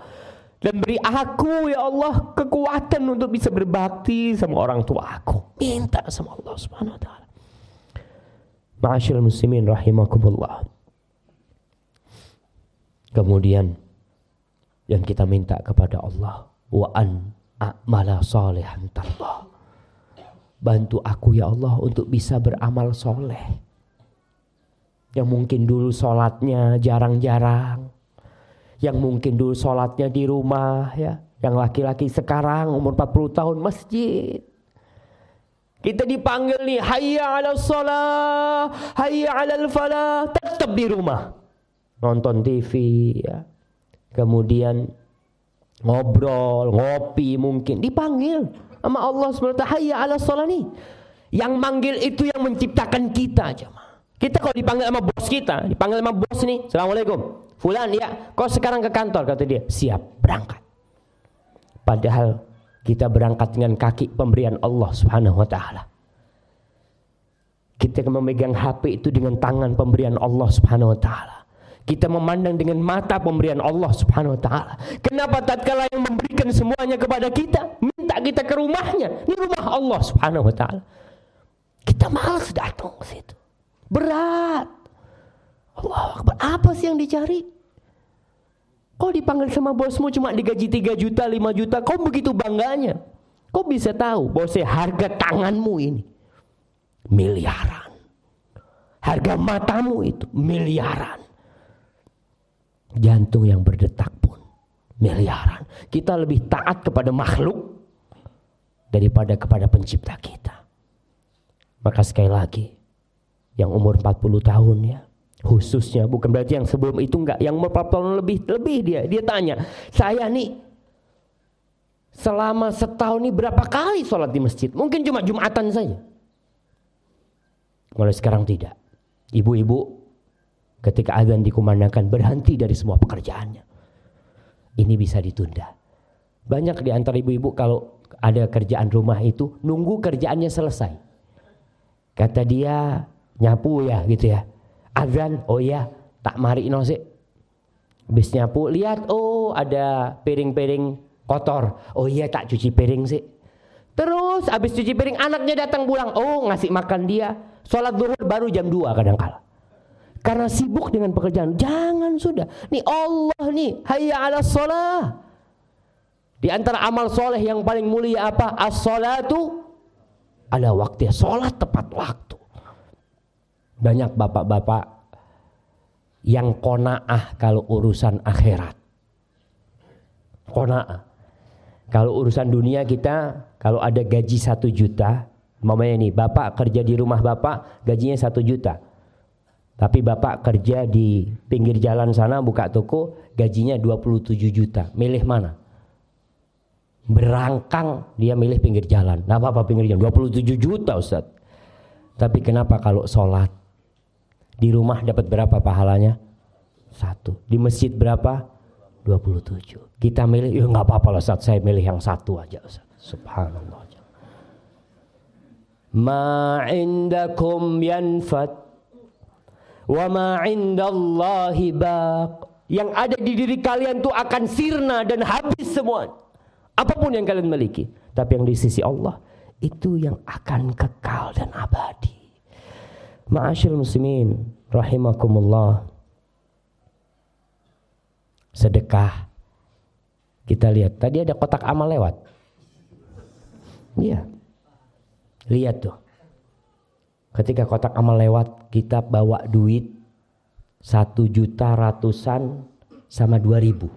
Dan beri aku ya Allah kekuatan untuk bisa berbakti sama orang tua aku. Minta sama Allah Subhanahu wa taala. Ma'asyiral muslimin rahimakumullah. Kemudian yang kita minta kepada Allah, wa an a'mala salihan tardah. Bantu aku ya Allah untuk bisa beramal soleh. Yang mungkin dulu sholatnya jarang-jarang, yang mungkin dulu sholatnya di rumah ya, yang laki-laki sekarang umur 40 tahun masjid. Kita dipanggil nih, hayya 'alas shalah, hayya 'alal falah, tetap di rumah. Nonton TV ya. Kemudian ngobrol, ngopi mungkin. Dipanggil sama Allah SWT, hayya 'alas shalah nih. Yang manggil itu yang menciptakan kita, jemaah. Kita kalau dipanggil sama bos kita, dipanggil sama bos nih, Assalamualaikum, fulan ya, kau sekarang ke kantor, kata dia, siap, berangkat. Padahal kita berangkat dengan kaki pemberian Allah Subhanahu wa taala. Kita memegang HP itu dengan tangan pemberian Allah Subhanahu wa taala. Kita memandang dengan mata pemberian Allah Subhanahu wa taala. Kenapa tatkala yang memberikan semuanya kepada kita, minta kita ke rumahnya, ini rumah Allah Subhanahu wa taala, kita malas datang ke situ. Berat. Allah Akbar. Apa sih yang dicari? Kau dipanggil sama bosmu cuma digaji 3 juta, 5 juta, kau begitu bangganya. Kau bisa tahu bahwa harga tanganmu ini miliaran. Harga matamu itu miliaran. Jantung yang berdetak pun miliaran. Kita lebih taat kepada makhluk daripada kepada pencipta kita. Maka sekali lagi, yang umur 40 tahun ya, khususnya, bukan berarti yang sebelum itu enggak, yang umur 40 tahun lebih dia tanya, selama setahun ini berapa kali sholat di masjid? Mungkin cuma Jumatan saja. Mulai sekarang tidak. Ibu-ibu ketika azan dikumandangkan berhenti dari semua pekerjaannya. Ini bisa ditunda. Banyak di antara ibu-ibu kalau ada kerjaan rumah itu nunggu kerjaannya selesai. Kata dia nyapu ya gitu ya. Azan, oh ya tak mari no sih. Habis nyapu lihat oh ada piring-piring kotor. Oh iya tak cuci piring sih. Terus habis cuci piring anaknya datang pulang. Oh ngasih makan dia. Sholat zuhur baru jam 2 kadang-kala. Karena sibuk dengan pekerjaan. Jangan sudah. Nih Allah nih. Hayya ala sholah. Di antara amal soleh yang paling mulia apa? As-sholatu ala waktu. Sholat tepat waktu. Banyak bapak-bapak yang qanaah kalau urusan akhirat. Qanaah. Kalau urusan dunia kita, kalau ada gaji 1 juta. Mamanya nih, bapak kerja di rumah bapak, gajinya 1 juta. Tapi bapak kerja di pinggir jalan sana buka toko, gajinya 27 juta. Milih mana? Berangkang dia milih pinggir jalan. Nah apa pinggir jalan? 27 juta Ustaz. Tapi kenapa kalau sholat di rumah dapat berapa pahalanya? 1. Di masjid berapa? 27. Kita milih, ya nggak apa-apa lah Ustaz, saya milih yang 1 aja Ustaz. Subhanallah. Ma indakum yanfat wa ma indallahi baq. Yang ada di diri kalian tuh akan sirna dan habis semua. Apapun yang kalian miliki. Tapi yang di sisi Allah itu yang akan kekal dan abadi. Ma'asyiral muslimin rahimakumullah. Sedekah. Kita lihat tadi ada kotak amal lewat. Iya. Lihat tuh. Ketika kotak amal lewat, kita bawa duit 1 juta ratusan sama 2.000.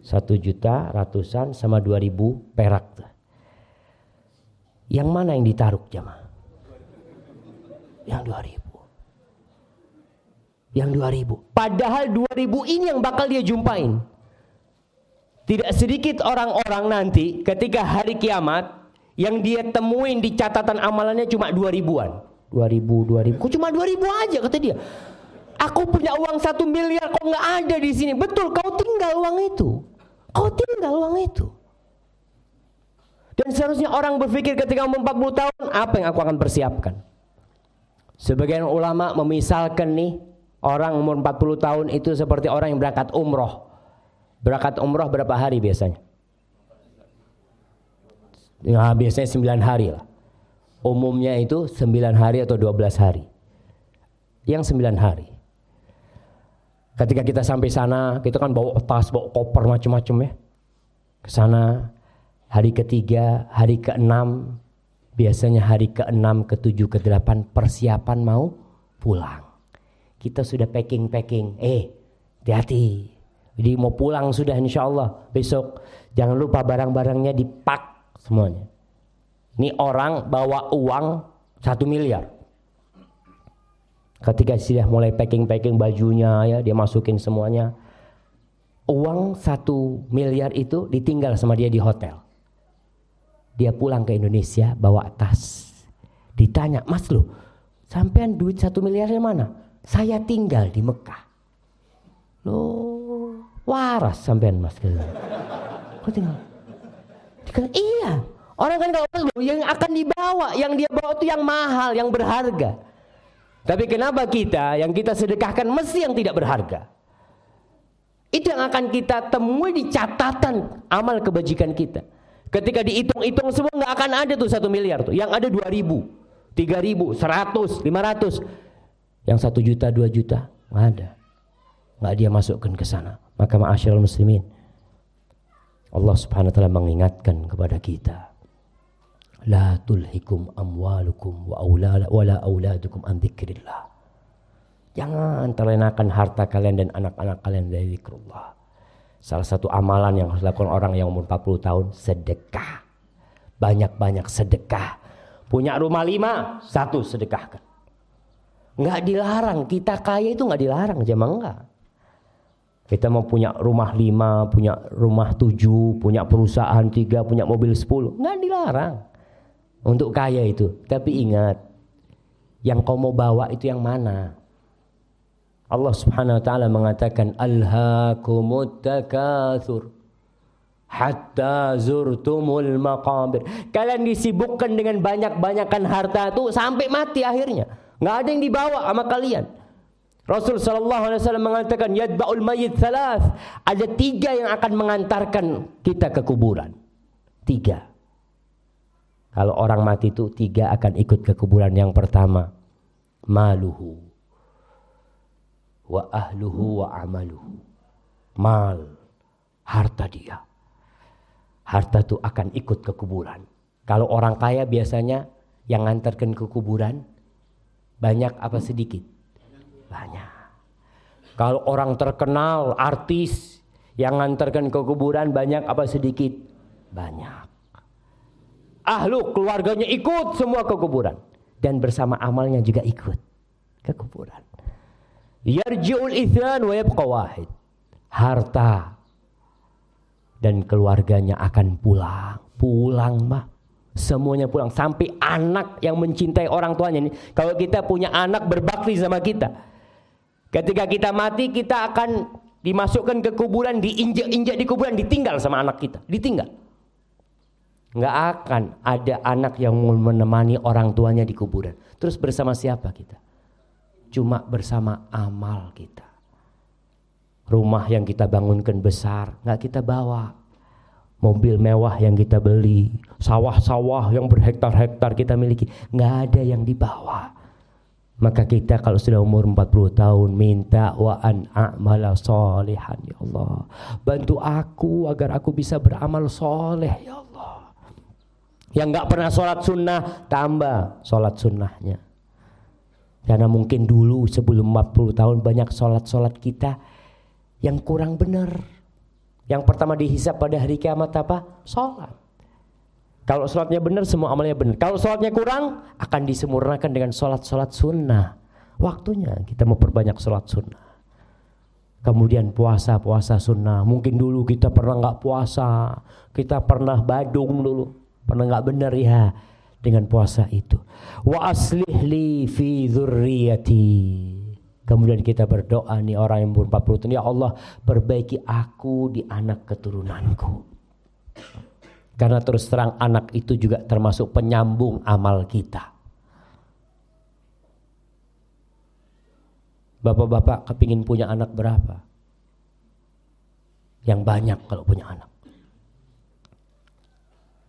1 juta ratusan sama 2.000 perak tuh. Yang mana yang ditaruh jamaah? Yang 2.000. Yang 2.000. Padahal 2.000 ini yang bakal dia jumpain. Tidak sedikit orang-orang nanti ketika hari kiamat yang dia temuin di catatan amalannya cuma 2.000-an. 2.000. Kok cuma 2.000 aja kata dia. Aku punya uang 1 miliar kok nggak ada di sini. Betul, kau tinggal uang itu. Kau tinggal uang itu. Dan seharusnya orang berpikir ketika umur 40 tahun, apa yang aku akan persiapkan? Sebagian ulama memisalkan nih, orang umur 40 tahun itu seperti orang yang berangkat umroh. Berangkat umroh berapa hari biasanya? Ya, biasanya 9 hari lah. Umumnya itu 9 hari atau 12 hari. Yang 9 hari. Ketika kita sampai sana, kita kan bawa tas, bawa koper macam-macam ya. Ke sana, hari ketiga, hari ke-6, biasanya hari ke-6, ke-7, ke-8 persiapan mau pulang. Kita sudah packing. Hati-hati. Jadi mau pulang sudah insya Allah. Besok jangan lupa barang-barangnya dipak semuanya. Ini orang bawa uang 1 miliar. Ketika sudah mulai packing bajunya ya, dia masukin semuanya. Uang 1 miliar itu ditinggal sama dia di hotel. Dia pulang ke Indonesia bawa tas. Ditanya, "Mas loh, sampean duit 1 miliarnya mana?" "Saya tinggal di Mekah." "Loh, waras sampean Mas." "Kok tinggal?" Dikata, "Iya." Orang kan kalau yang akan dibawa, yang dia bawa itu yang mahal, yang berharga. Tapi kenapa kita yang kita sedekahkan mesti yang tidak berharga? Itu yang akan kita temui di catatan amal kebajikan kita. Ketika dihitung-hitung semua nggak akan ada tuh 1 miliar tuh. Yang ada 2.000, 3.000, 100, 500. Yang 1 juta, 2 juta nggak ada. Nggak dia masukkan ke sana. Maka ma'asyiral muslimin, Allah Subhanahu wa taala mengingatkan kepada kita. La tulhikum amwalukum wala auladukum an dzikrillah. Jangan terlenakan harta kalian dan anak-anak kalian dari zikrullah. Salah satu amalan yang harus dilakukan orang yang umur 40 tahun, sedekah. Banyak-banyak sedekah. Punya rumah 5, 1 sedekahkan. Enggak dilarang, kita kaya itu enggak dilarang, jemaah enggak. Kita mau punya rumah 5, punya rumah 7, punya perusahaan 3, punya mobil 10. Nggak dilarang untuk kaya itu. Tapi ingat, yang kau mau bawa itu yang mana? Allah Subhanahu wa ta'ala mengatakan, Alhaakumut takatsur hatta zurtumul maqabir. Kalian disibukkan dengan banyak-banyakan harta itu sampai mati akhirnya. Nggak ada yang dibawa sama kalian. Rasul sallallahu alaihi wasallam mengatakan yadba'ul mayyit thalath. Ada 3 yang akan mengantarkan kita ke kuburan. 3. Kalau orang mati itu 3 akan ikut ke kuburan. Yang pertama, maluhu wa ahluhu wa amaluhu. Mal, harta dia. Harta itu akan ikut ke kuburan. Kalau orang kaya biasanya yang ngantarkan ke kuburan banyak apa sedikit? Banyak. Kalau orang terkenal, artis yang ngantarkan ke kuburan banyak apa sedikit? Banyak. Ahlu, keluarganya ikut semua ke kuburan. Dan bersama amalnya juga ikut ke kuburan. Yarji'ul ithnan wa yabqa wahid. Harta dan keluarganya akan pulang. Pulang mah. Semuanya pulang. Sampai anak yang mencintai orang tuanya ini. Kalau kita punya anak berbakti sama kita. Ketika kita mati, kita akan dimasukkan ke kuburan, diinjak-injak di kuburan, ditinggal sama anak kita. Ditinggal. Nggak akan ada anak yang menemani orang tuanya di kuburan. Terus bersama siapa kita? Cuma bersama amal kita. Rumah yang kita bangunkan besar, nggak kita bawa. Mobil mewah yang kita beli, sawah-sawah yang berhektar-hektar kita miliki, nggak ada yang dibawa. Maka kita kalau sudah umur 40 tahun minta wa an a'mala sholihan, ya Allah. Bantu aku agar aku bisa beramal soleh, ya Allah. Yang nggak pernah sholat sunnah, tambah sholat sunnahnya. Karena mungkin dulu sebelum 40 tahun banyak sholat-sholat kita yang kurang benar. Yang pertama dihisab pada hari kiamat apa? Sholat. Kalau sholatnya benar, semua amalnya benar. Kalau sholatnya kurang, akan disempurnakan dengan sholat-sholat sunnah. Waktunya kita memperbanyak sholat sunnah. Kemudian puasa sunnah. Mungkin dulu kita pernah nggak puasa, kita pernah badung dulu, pernah nggak benar ya dengan puasa itu. Wa aslih li fi dzurriyyati. Kemudian kita berdoa nih orang yang umur 40 tahun, ya Allah perbaiki aku di anak keturunanku. Karena terus terang anak itu juga termasuk penyambung amal kita. Bapak-bapak kepingin punya anak berapa? Yang banyak kalau punya anak.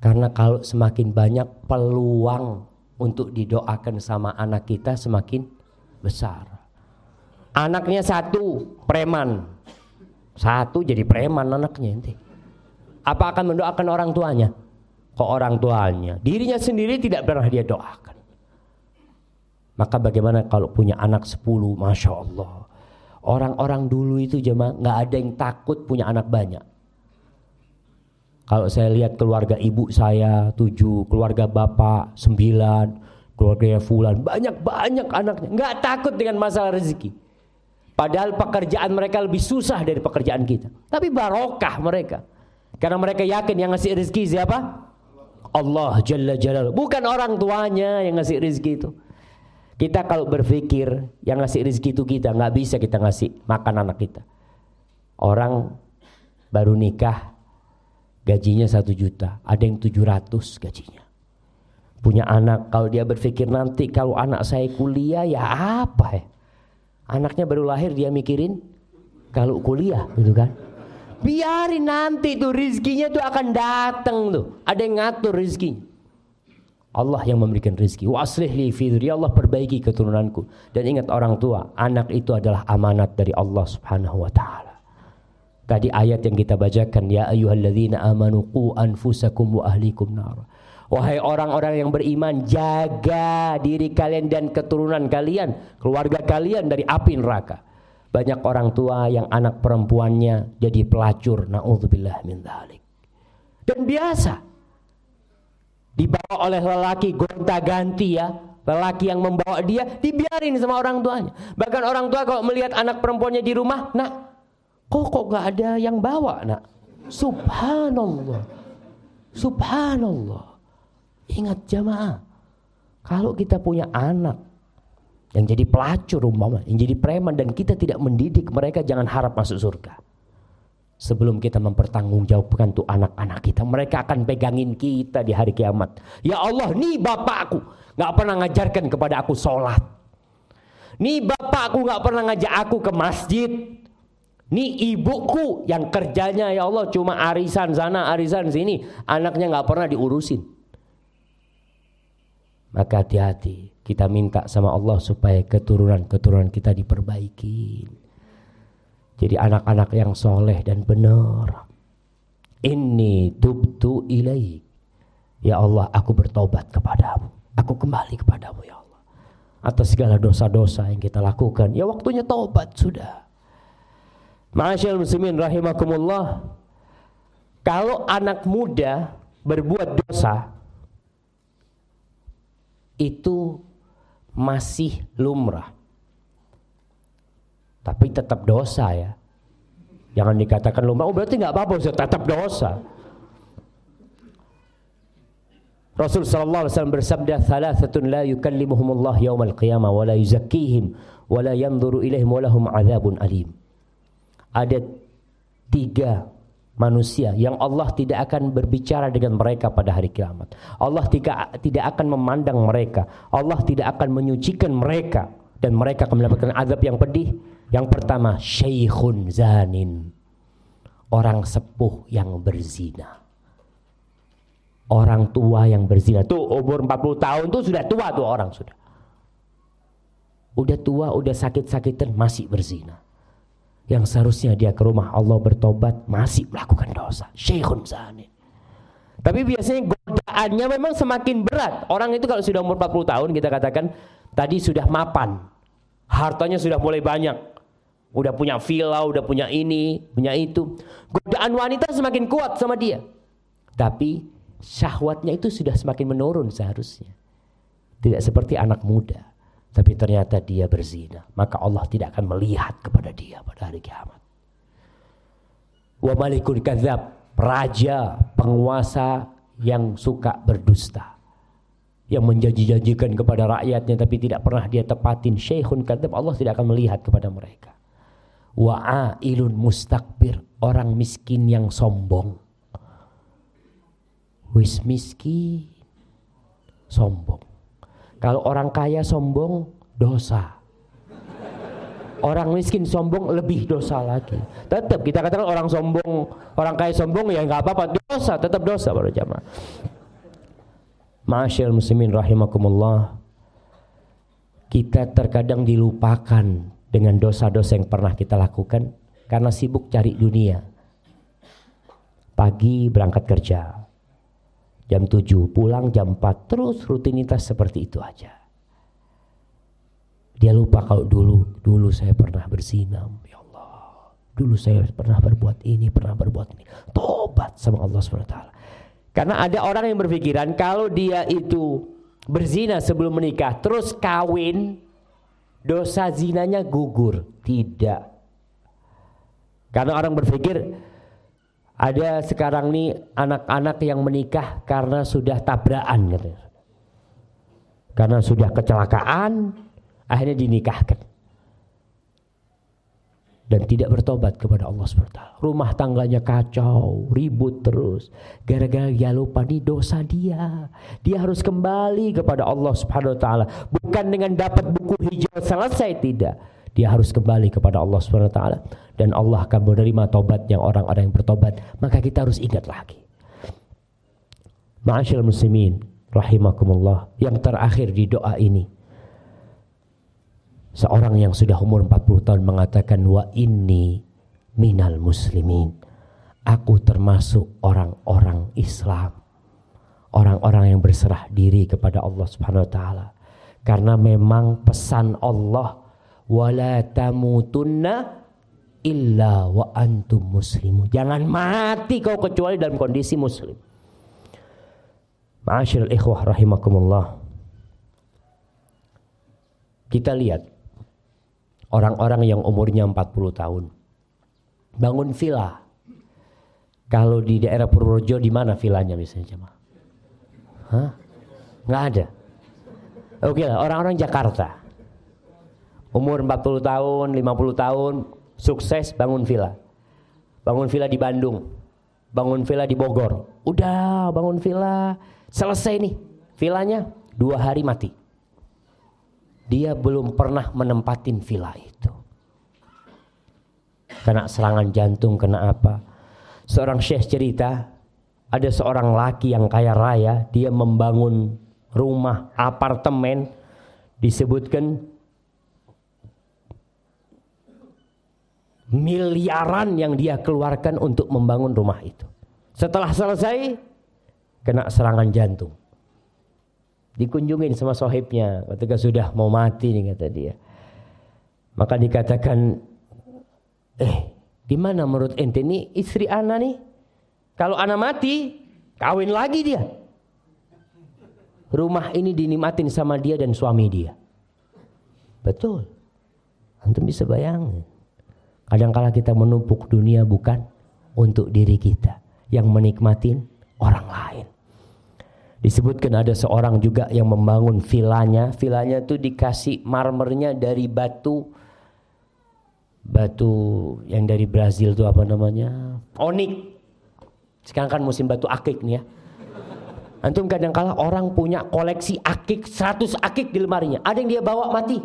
Karena kalau semakin banyak peluang untuk didoakan sama anak kita semakin besar. Anaknya 1 preman, 1 jadi preman anaknya nanti. Apa akan mendoakan orang tuanya? Kok orang tuanya? Dirinya sendiri tidak pernah dia doakan. Maka bagaimana kalau punya anak 10? Masya Allah. Orang-orang dulu itu jemaah nggak ada yang takut punya anak banyak. Kalau saya lihat keluarga ibu saya 7, keluarga bapak 9, keluarga fulan banyak-banyak anaknya. Nggak takut dengan masalah rezeki. Padahal pekerjaan mereka lebih susah dari pekerjaan kita. Tapi barokah mereka. Karena mereka yakin yang ngasih rezeki siapa? Allah Jalla Jalaluhu. Bukan orang tuanya yang ngasih rezeki itu. Kita kalau berpikir yang ngasih rezeki itu kita, nggak bisa kita ngasih makan anak kita. Orang baru nikah gajinya 1 juta, ada yang 700 gajinya. Punya anak, kalau dia berpikir nanti kalau anak saya kuliah ya apa ya? Anaknya baru lahir dia mikirin kalau kuliah gitu kan. Biarin nanti tuh rizkinya tuh akan datang tuh. Ada yang ngatur rizkinya. Allah yang memberikan rizki. Wa aslih li fi dzurriyyati, Allah perbaiki keturunanku. Dan ingat orang tua, anak itu adalah amanat dari Allah Subhanahu wa taala. Tadi ayat yang kita bacakan, ya ayyuhalladzina amanu qu anfusakum wa ahlikum nar. Wahai orang-orang yang beriman, jaga diri kalian dan keturunan kalian, keluarga kalian dari api neraka. Banyak orang tua yang anak perempuannya jadi pelacur, naudzubillah min dzalik. Dan biasa dibawa oleh lelaki gonta-ganti ya, lelaki yang membawa dia dibiarin sama orang tuanya. Bahkan orang tua kalau melihat anak perempuannya di rumah, nak Kok gak ada yang bawa, nak? Subhanallah. Subhanallah. Ingat jamaah, kalau kita punya anak yang jadi pelacur umpama, yang jadi preman, dan kita tidak mendidik mereka, jangan harap masuk surga. Sebelum kita mempertanggungjawabkan tuh anak-anak kita, mereka akan pegangin kita di hari kiamat. Ya Allah, nih bapakku gak pernah ngajarkan kepada aku sholat. Nih bapakku gak pernah ngajak aku ke masjid. Nih ibuku yang kerjanya ya Allah cuma arisan sana arisan sini, anaknya gak pernah diurusin. Maka hati-hati, kita minta sama Allah supaya keturunan-keturunan kita diperbaiki. Jadi anak-anak yang soleh dan benar. Inni tubtu ilaik. Ya Allah, aku bertobat kepadamu. Aku kembali kepadamu ya Allah. Atas segala dosa-dosa yang kita lakukan. Ya waktunya taubat sudah. Ma'asyiral muslimin rahimakumullah. Kalau anak muda berbuat dosa, itu masih lumrah. Tapi tetap dosa ya. Jangan dikatakan lumrah, oh berarti gak apa-apa, tetap dosa. Rasul sallallahu alaihi wasallam bersabda, "Thalathatun la yukallimuhumullah yaumal qiyamah wa la yuzakkihim wa la yanzuru ilaihim wa lahum adzabun alim." Ada 3 manusia yang Allah tidak akan berbicara dengan mereka pada hari kiamat. Allah tidak akan memandang mereka. Allah tidak akan menyucikan mereka, dan mereka akan mendapatkan azab yang pedih. Yang pertama, syaikhun zanin, orang sepuh yang berzina. Orang tua yang berzina. Tuh umur 40 tahun tuh sudah tua tuh orang sudah. Udah tua, udah sakit-sakitan masih berzina. Yang seharusnya dia ke rumah Allah bertobat, masih melakukan dosa. Syekhun zanin. Tapi biasanya godaannya memang semakin berat. Orang itu kalau sudah umur 40 tahun, kita katakan tadi sudah mapan, hartanya sudah mulai banyak, udah punya villa, udah punya ini, punya itu. Godaan wanita semakin kuat sama dia. Tapi syahwatnya itu sudah semakin menurun seharusnya. Tidak seperti anak muda. Tapi ternyata dia berzina, maka Allah tidak akan melihat kepada dia pada hari kiamat. Wa malikul kadzab, raja, penguasa yang suka berdusta, yang menjanji-janjikan kepada rakyatnya tapi tidak pernah dia tepatin. Syekhun kadzab, Allah tidak akan melihat kepada mereka. Wa ailun mustakbir, orang miskin yang sombong. Wis miskin, sombong. Kalau orang kaya sombong, dosa. Orang miskin sombong, lebih dosa lagi. Tetap kita katakan orang sombong, orang kaya sombong, ya nggak apa-apa, dosa, tetap dosa para jamaah. Ma'asyiral muslimin rahimakumullah. Kita terkadang dilupakan dengan dosa-dosa yang pernah kita lakukan karena sibuk cari dunia. Pagi berangkat kerja, jam 7 pulang jam 4, terus rutinitas seperti itu aja. Dia lupa kalau dulu saya pernah berzina, ya Allah. Dulu saya pernah berbuat ini, pernah berbuat ini. Tobat sama Allah SWT. Karena ada orang yang berpikiran kalau dia itu berzina sebelum menikah terus kawin, dosa zinanya gugur. Tidak. Karena orang berpikir ada sekarang nih anak-anak yang menikah karena sudah tabrakan katanya. Karena sudah kecelakaan akhirnya dinikahkan. Dan tidak bertobat kepada Allah SWT. Rumah tangganya kacau, ribut terus. Gara-gara dia lupa nih dosa dia. Dia harus kembali kepada Allah SWT. Bukan dengan dapat buku hijau selesai, tidak. Dia harus kembali kepada Allah SWT. Dan Allah akan menerima tobat yang orang-orang yang bertobat. Maka kita harus ingat lagi. Ma'asyiral muslimin rahimakumullah. Yang terakhir di doa ini, seorang yang sudah umur 40 tahun mengatakan, wa inni minal muslimin. Aku termasuk orang-orang Islam. Orang-orang yang berserah diri kepada Allah Subhanahu wa taala. Karena memang pesan Allah, wala tamutunna illa wa antum muslimun. Jangan mati kau kecuali dalam kondisi muslim. Ma'asyiral ikhwah rahimakumullah. Kita lihat orang-orang yang umurnya 40 tahun. bangun villa. Kalau di daerah Purworejo di mana villanya biasanya jemaah? Hah? Nggak ada. Oke lah, orang-orang Jakarta. Umur 40 tahun, 50 tahun, sukses bangun villa. Bangun villa di Bandung. Bangun villa di Bogor. Udah bangun villa, selesai nih. Villanya 2 hari mati. Dia belum pernah menempatin villa itu. Kena serangan jantung, kena apa? Seorang syekh cerita, ada seorang laki yang kaya raya, dia membangun rumah apartemen, disebutkan miliaran yang dia keluarkan untuk membangun rumah itu. Setelah selesai, kena serangan jantung. Dikunjungin sama sohibnya ketika sudah mau mati nih, kata dia. Maka dikatakan, gimana menurut ente nih istri ana nih? Kalau ana mati, kawin lagi dia. Rumah ini dinikmatin sama dia dan suami dia. Betul. Antum bisa bayangin. Kadang-kala kita menumpuk dunia bukan untuk diri kita, yang menikmatin orang lain. Disebutkan ada seorang juga yang membangun villanya. Villanya itu dikasih marmernya dari batu yang dari Brazil itu apa namanya? Onik. Sekarang kan musim batu akik nih ya. Antum kadang-kala orang punya koleksi akik, 100 akik di lemarinya. Ada yang dia bawa mati.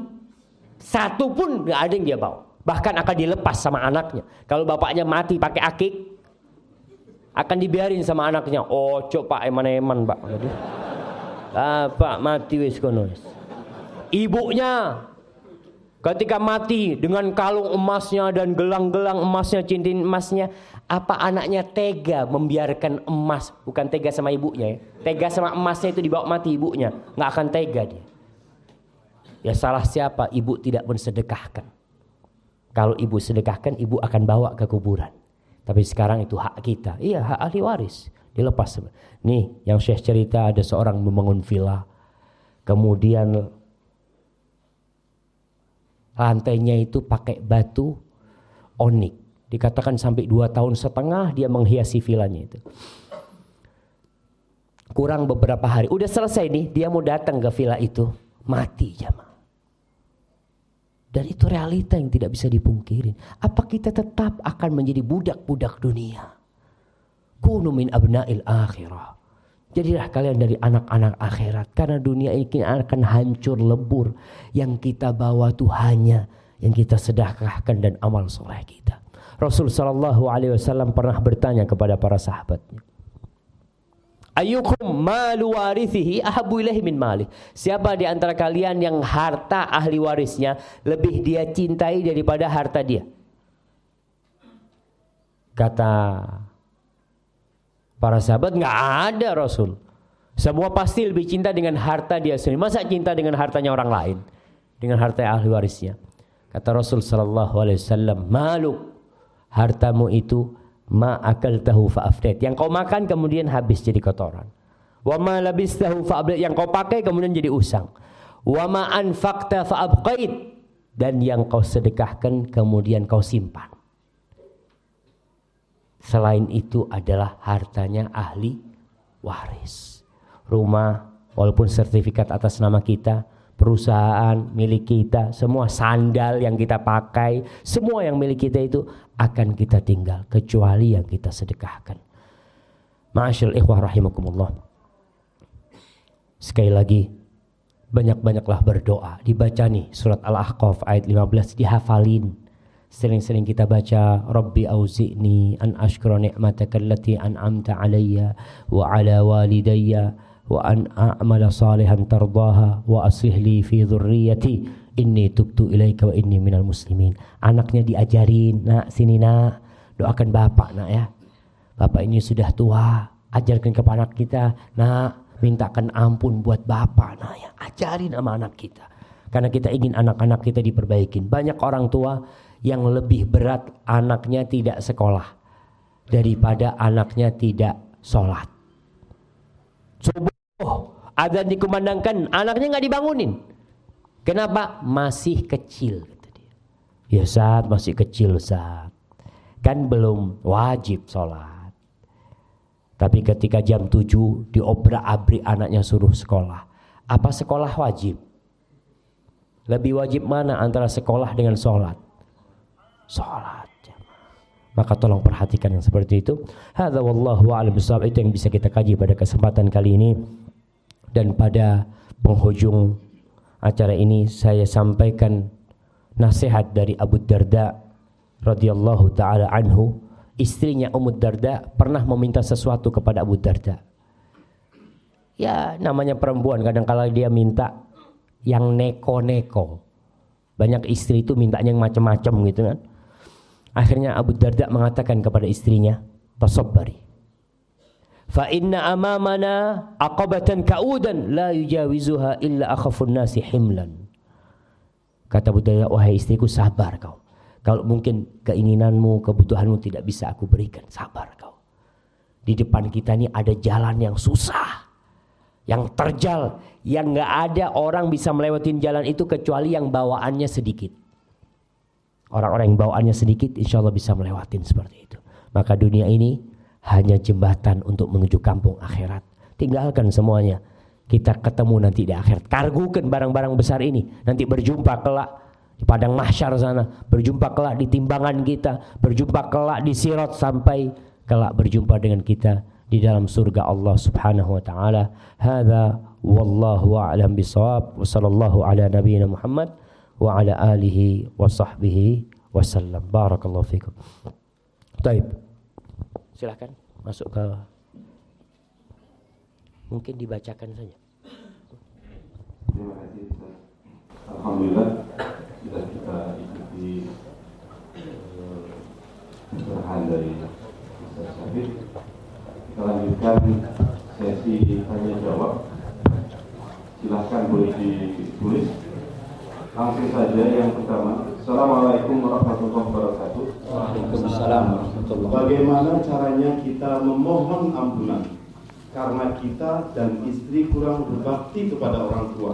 Satu pun gak ada yang dia bawa. Bahkan akan dilepas sama anaknya. Kalau bapaknya mati pakai akik, akan dibiarin sama anaknya. Oh, cok pak eman-eman pak. Pak mati wis kono. Ibunya ketika mati dengan kalung emasnya dan gelang-gelang emasnya, cincin emasnya, apa anaknya tega membiarkan emas? Bukan tega sama ibunya ya. Tega sama emasnya itu dibawa mati ibunya. Nggak akan tega dia. Ya salah siapa? Ibu tidak mensedekahkan. Kalau ibu sedekahkan, ibu akan bawa ke kuburan. Tapi sekarang itu hak kita. Iya, hak ahli waris. Dilepas. Nih, yang Syekh cerita ada seorang membangun villa. Kemudian lantainya itu pakai batu onik. Dikatakan sampai 2,5 tahun dia menghiasi villanya itu. Kurang beberapa hari, udah selesai nih, dia mau datang ke villa itu, mati jamaah. Dan itu realita yang tidak bisa dipungkirin. Apa kita tetap akan menjadi budak-budak dunia? Kunu min abna'il akhirah. Jadilah kalian dari anak-anak akhirat. Karena dunia ini akan hancur lebur. Yang kita bawa tuh hanya yang kita sedekahkan dan amal soleh kita. Rasul SAW pernah bertanya kepada para sahabatnya, ayyukum malu warithihi ahabbu ilaihi min malih. Siapa di antara kalian yang harta ahli warisnya lebih dia cintai daripada harta dia? Kata para sahabat, nggak ada Rasul. Semua pasti lebih cinta dengan harta dia sendiri. Masa cinta dengan hartanya orang lain? Dengan harta ahli warisnya. Kata Rasul SAW, maluk, hartamu itu ma akaltahu fa'afdat, yang kau makan kemudian habis jadi kotoran. Wa ma labistahu fa'ablat, yang kau pakai kemudian jadi usang. Wa ma anfaqta fa'abqait, dan yang kau sedekahkan kemudian kau simpan. Selain itu adalah hartanya ahli waris. Rumah walaupun sertifikat atas nama kita, perusahaan milik kita, semua sandal yang kita pakai, semua yang milik kita itu akan kita tinggal kecuali yang kita sedekahkan. Ma'asyil ikhwah rahimakumullah. Sekali lagi, banyak-banyaklah berdoa. Dibaca nih surat Al-Ahqaf ayat 15, dihafalin. Sering-sering kita baca, Rabbi auzi'ni an ashkura ni'mataka allati an'amta alayya wa ala walidayya wa an a'mala salihan tardaha wa aslih li fi dhurriyyati inni tubtu ilaika wa inni minal muslimin. Anaknya diajarin, nak sini nak, doakan bapak nak ya. Bapak ini sudah tua, ajarkan kepada anak kita, nak mintakan ampun buat bapak nak ya. Ajarin sama anak kita. Karena kita ingin anak-anak kita diperbaikin. Banyak orang tua yang lebih berat anaknya tidak sekolah daripada anaknya tidak sholat. Subuh adzan dikumandangkan, anaknya nggak dibangunin. Kenapa? Masih kecil, kata dia. Ya Ustaz, masih kecil Ustaz. kan belum wajib sholat. Tapi ketika jam 7 diobrak-abrik anaknya suruh sekolah. Apa sekolah wajib? Lebih wajib mana antara sekolah dengan sholat? Sholat. Maka tolong perhatikan yang seperti itu. Hadza wallahu a'lam bishawab. Itu yang bisa kita kaji pada kesempatan kali ini. Dan pada penghujung acara ini saya sampaikan nasihat dari Abu Darda radhiyallahu taala anhu. Istrinya Ummu Darda pernah meminta sesuatu kepada Abu Darda. Ya, namanya perempuan kadang-kala dia minta yang neko-neko. Banyak istri itu mintanya yang macam-macam gitu kan. Akhirnya Abu Darda mengatakan kepada istrinya, tasabbari. Fa inna amamana aqabatan ka'udan la yujawizuha illa akhafun nasi himlan. Kata Abu Darda, wahai istriku, sabar kau. Kalau mungkin keinginanmu, kebutuhanmu tidak bisa aku berikan, sabar kau. Di depan kita ini ada jalan yang susah, yang terjal, yang gak ada orang bisa melewatin jalan itu kecuali yang bawaannya sedikit. Orang-orang yang bawaannya sedikit insya Allah bisa melewatin seperti itu. Maka dunia ini hanya jembatan untuk menuju kampung akhirat. Tinggalkan semuanya. Kita ketemu nanti di akhirat. Kargukan barang-barang besar ini. Nanti berjumpa kelak di padang mahsyar sana. Berjumpa kelak di timbangan kita. Berjumpa kelak di sirat. Sampai kelak berjumpa dengan kita di dalam surga Allah subhanahu wa ta'ala. Hadza wallahu a'lam bishawab. Wa sallallahu ala nabiyyina Muhammad wa ala alihi wa sahbihi wasallam. Barakallahu fikum. Baik. Silakan masuk ke, mungkin dibacakan saja. Terima kasih. Alhamdulillah sudah kita ikuti pencerahan dari Ustaz Syafid. Kita lanjutkan sesi tanya jawab. Silahkan boleh ditulis. Langsung saja yang pertama. Assalamualaikum warahmatullahi wabarakatuh. Waalaikumsalam warahmatullahi wabarakatuh. Bagaimana caranya kita memohon ampunan karena kita dan istri kurang berbakti kepada orang tua,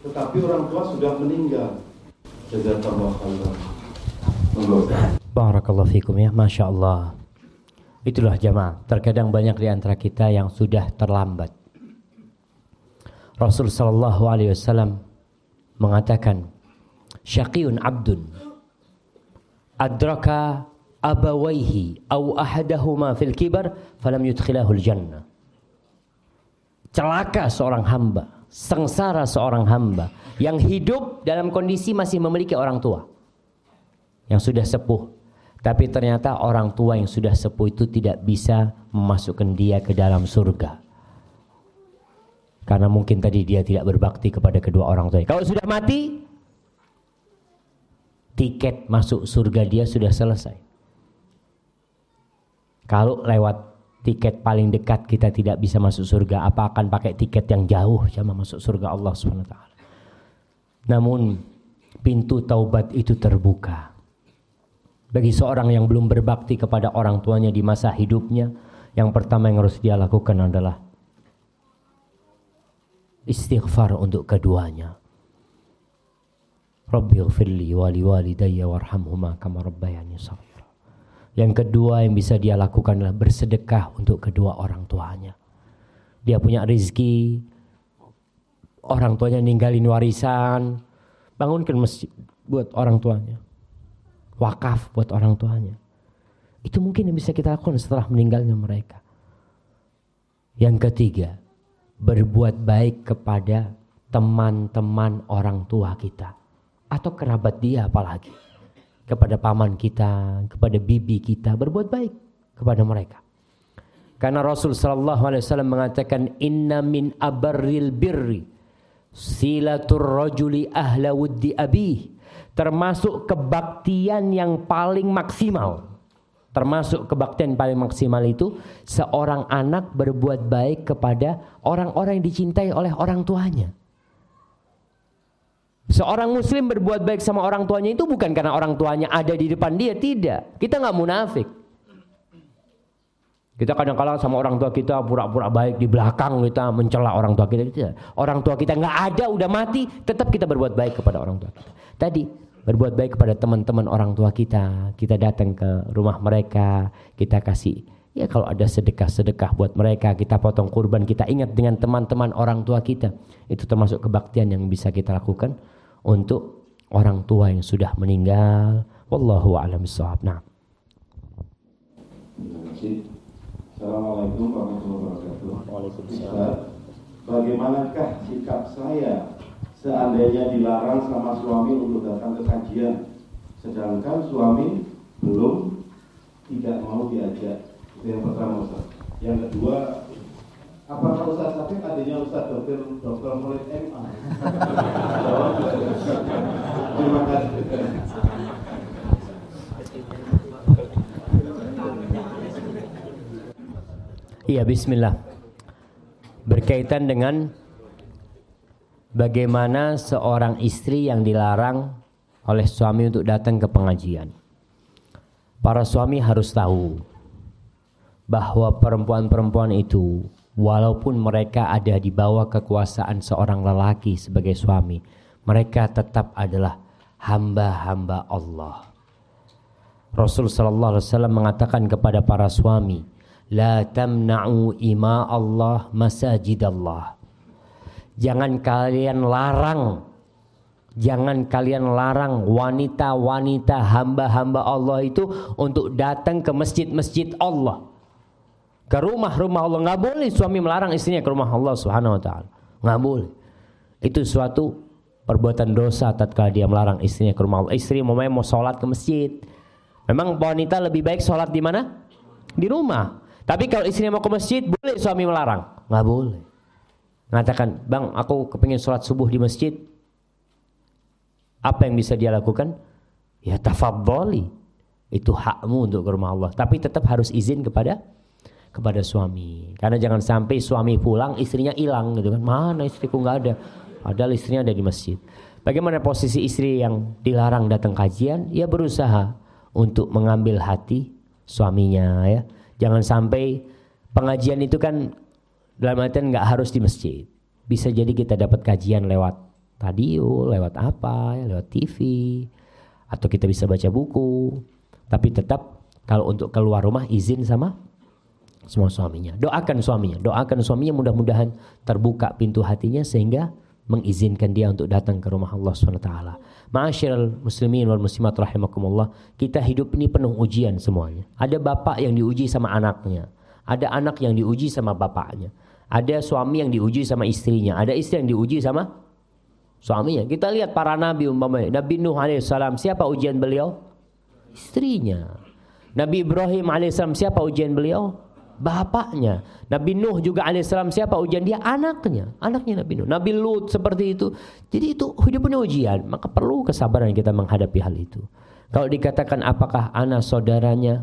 tetapi orang tua sudah meninggal. Jazakallahu khairan. Barakallahu fikum ya, Masya Allah. Itulah jamaah, terkadang banyak di antara kita yang sudah terlambat. Rasul sallallahu alaihi wasallam mengatakan, syaqiyun abdun adraka abawaihi aw ahadahuma fil kibar falam yudkhilahul jannah. Celaka seorang hamba, sengsara seorang hamba yang hidup dalam kondisi masih memiliki orang tua yang sudah sepuh, tapi ternyata orang tua yang sudah sepuh itu tidak bisa memasukkan dia ke dalam surga. Karena mungkin tadi dia tidak berbakti kepada kedua orang tuanya. Kalau sudah mati, tiket masuk surga dia sudah selesai. Kalau lewat tiket paling dekat kita tidak bisa masuk surga, apa akan pakai tiket yang jauh sama masuk surga Allah Subhanahu wa taala. Namun pintu taubat itu terbuka. Bagi seorang yang belum berbakti kepada orang tuanya di masa hidupnya, yang pertama yang harus dia lakukan adalah istighfar untuk keduanya. Rabbighfirli wa liwalidayya warhamhuma kama rabbayani shaghira. Yang kedua yang bisa dia lakukan adalah bersedekah untuk kedua orang tuanya. Dia punya rezeki, orang tuanya ninggalin warisan, bangunkan masjid buat orang tuanya, wakaf buat orang tuanya. Itu mungkin yang bisa kita lakukan setelah meninggalnya mereka. Yang ketiga, berbuat baik kepada teman-teman orang tua kita atau kerabat dia, apalagi kepada paman kita, kepada bibi kita, berbuat baik kepada mereka. Karena Rasul sallallahu alaihi wasallam mengatakan, inna min abarril birri silatur rajuli ahla wuddi abih. Termasuk kebaktian yang paling maksimal. Termasuk kebaktian paling maksimal itu seorang anak berbuat baik kepada orang-orang yang dicintai oleh orang tuanya. Seorang muslim berbuat baik sama orang tuanya itu bukan karena orang tuanya ada di depan dia, tidak. Kita nggak munafik. Kita kadang-kadang sama orang tua kita pura-pura baik, di belakang kita mencela orang tua kita. Tidak. Orang tua kita nggak ada, udah mati, tetap kita berbuat baik kepada orang tua kita. Tadi berbuat baik kepada teman-teman orang tua kita. Kita datang ke rumah mereka, kita kasih, ya kalau ada sedekah-sedekah buat mereka, kita potong kurban, kita ingat dengan teman-teman orang tua kita. Itu termasuk kebaktian yang bisa kita lakukan untuk orang tua yang sudah meninggal. Wallahu a'lam bishawab. Nah. Terima kasih. Assalamualaikum warahmatullahi wabarakatuh. Waalaikumsalam. Bagaimanakah sikap saya seandainya dilarang sama suami untuk datang ke kajian, sedangkan suami belum tidak mau diajak? Itu yang pertama, Ustaz. Yang kedua, apakah Ustaz Syafiq adanya Ustaz Dr. Khalid MA? Terima kasih. Iya, bismillah. Berkaitan dengan bagaimana seorang istri yang dilarang oleh suami untuk datang ke pengajian. Para suami harus tahu bahwa perempuan-perempuan itu, walaupun mereka ada di bawah kekuasaan seorang lelaki sebagai suami, mereka tetap adalah hamba-hamba Allah. Rasul sallallahu alaihi wasallam mengatakan kepada para suami, la tamna'u ima Allah masajidallah. Jangan kalian larang wanita-wanita hamba-hamba Allah itu untuk datang ke masjid-masjid Allah, ke rumah-rumah Allah. Nggak boleh suami melarang istrinya ke rumah Allah Subhanahu wa ta'ala. Nggak boleh. Itu suatu perbuatan dosa tatkala dia melarang istrinya ke rumah Allah. Istri mau sholat ke masjid. Memang wanita lebih baik sholat di mana? Di rumah. Tapi kalau istrinya mau ke masjid, boleh suami melarang? Nggak boleh. Mengatakan, bang, aku kepingin sholat subuh di masjid. Apa yang bisa dia lakukan? Ya tafadhali. Itu hakmu untuk ke rumah Allah. Tapi tetap harus izin kepada suami. Karena jangan sampai suami pulang, istrinya hilang gitu kan. Mana istriku, nggak ada. Padahal istrinya ada di masjid. Bagaimana posisi istri yang dilarang datang kajian? Ya berusaha untuk mengambil hati suaminya ya. Jangan sampai pengajian itu kan dalam artian nggak harus di masjid. Bisa jadi kita dapat kajian lewat radio, lewat apa, ya, lewat TV, atau kita bisa baca buku. Tapi tetap kalau untuk keluar rumah izin sama semua suaminya. Doakan suaminya mudah-mudahan terbuka pintu hatinya sehingga mengizinkan dia untuk datang ke rumah Allah SWT. Ma'asyiral muslimin wal muslimat rahimakumullah, kita hidup ini penuh ujian semuanya. Ada bapak yang diuji sama anaknya, ada anak yang diuji sama bapaknya, ada suami yang diuji sama istrinya, ada istri yang diuji sama suaminya. Kita lihat para nabi umpamanya, Nabi Nuh alaihissalam, siapa ujian beliau? Istrinya. Nabi Ibrahim alaihissalam, siapa ujian beliau? Bapaknya. Nabi Nuh juga alaihissalam, siapa ujian dia? Anaknya Nabi Nuh. Nabi Lut seperti itu. Jadi itu hidupnya ujian, maka perlu kesabaran kita menghadapi hal itu. Kalau dikatakan apakah anak saudaranya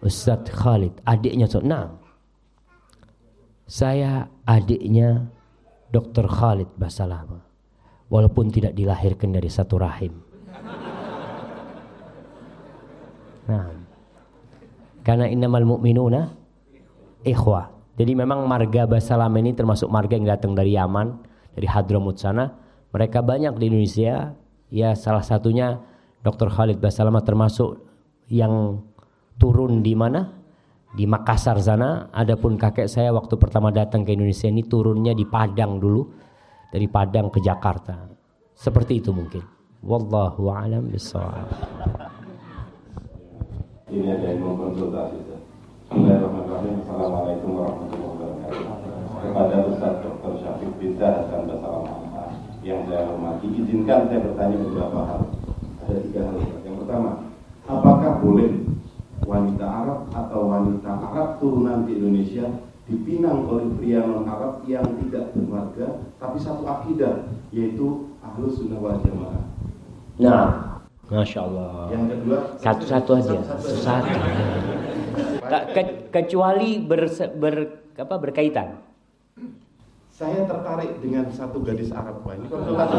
Ustadz Khalid, adiknya nah, saya adiknya Dr. Khalid Basalamah, walaupun tidak dilahirkan dari satu rahim. Nah, karena innamal mu'minuna ikhwah. Jadi memang marga Basalamah ini termasuk marga yang datang dari Yaman, dari Hadramut sana. Mereka banyak di Indonesia. Ya salah satunya Dr. Khalid Basalamah termasuk yang turun di mana? Di Makassar sana. Adapun kakek saya waktu pertama datang ke Indonesia ini turunnya di Padang dulu. Dari Padang ke Jakarta. Seperti itu mungkin. Wallahu a'lam bishawab. Ini ada yang mengkonsultasi. Bismillahirrahmanirrahim. Assalamualaikum warahmatullahi wabarakatuh. Kepada Ustaz Dr. Syafiq Binta Hasan Basalamah yang saya hormati, izinkan saya bertanya beberapa hal. Ada 3 hal. Yang pertama, apakah boleh wanita Arab atau wanita Arab turunan di Indonesia dipinang oleh pria non-Arab yang tidak bermarga tapi satu akidah, yaitu Ahlus Sunnah wal Jamaah? Nah, Masya Allah. Yang kedua, satu-satu aja, satu. Kecuali berkaitan. Saya tertarik dengan satu gadis Arab. Ini konsultasi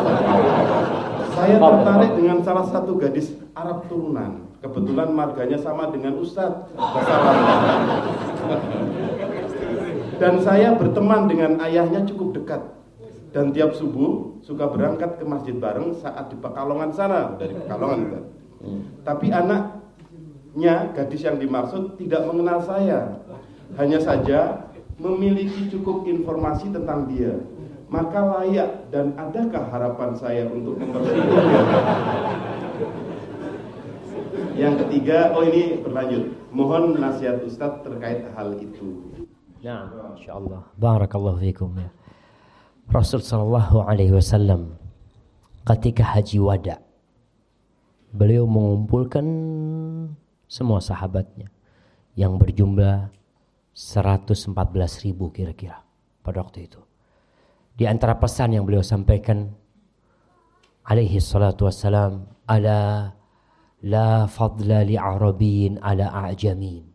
saya tertarik dengan salah satu gadis Arab turunan. Kebetulan marganya sama dengan Ustadz. Dan saya berteman dengan ayahnya cukup dekat. Dan tiap subuh suka berangkat ke masjid bareng saat di Pekalongan sana, dari Pekalongan kan. Tapi anaknya, gadis yang dimaksud tidak mengenal saya, hanya saja memiliki cukup informasi tentang dia. Maka layak dan adakah harapan saya untuk mempersiapkannya? Yang ketiga, ini berlanjut. Mohon nasihat Ustadz terkait hal itu. Nah, insyaallah. Barakallahu fikum ya. Rasul sallallahu alaihi wasallam ketika haji wada, beliau mengumpulkan semua sahabatnya yang berjumlah 114.000 kira-kira pada waktu itu. Di antara pesan yang beliau sampaikan alaihi salatu wassalam, ala la fadla li arabiyyin ala a'jamin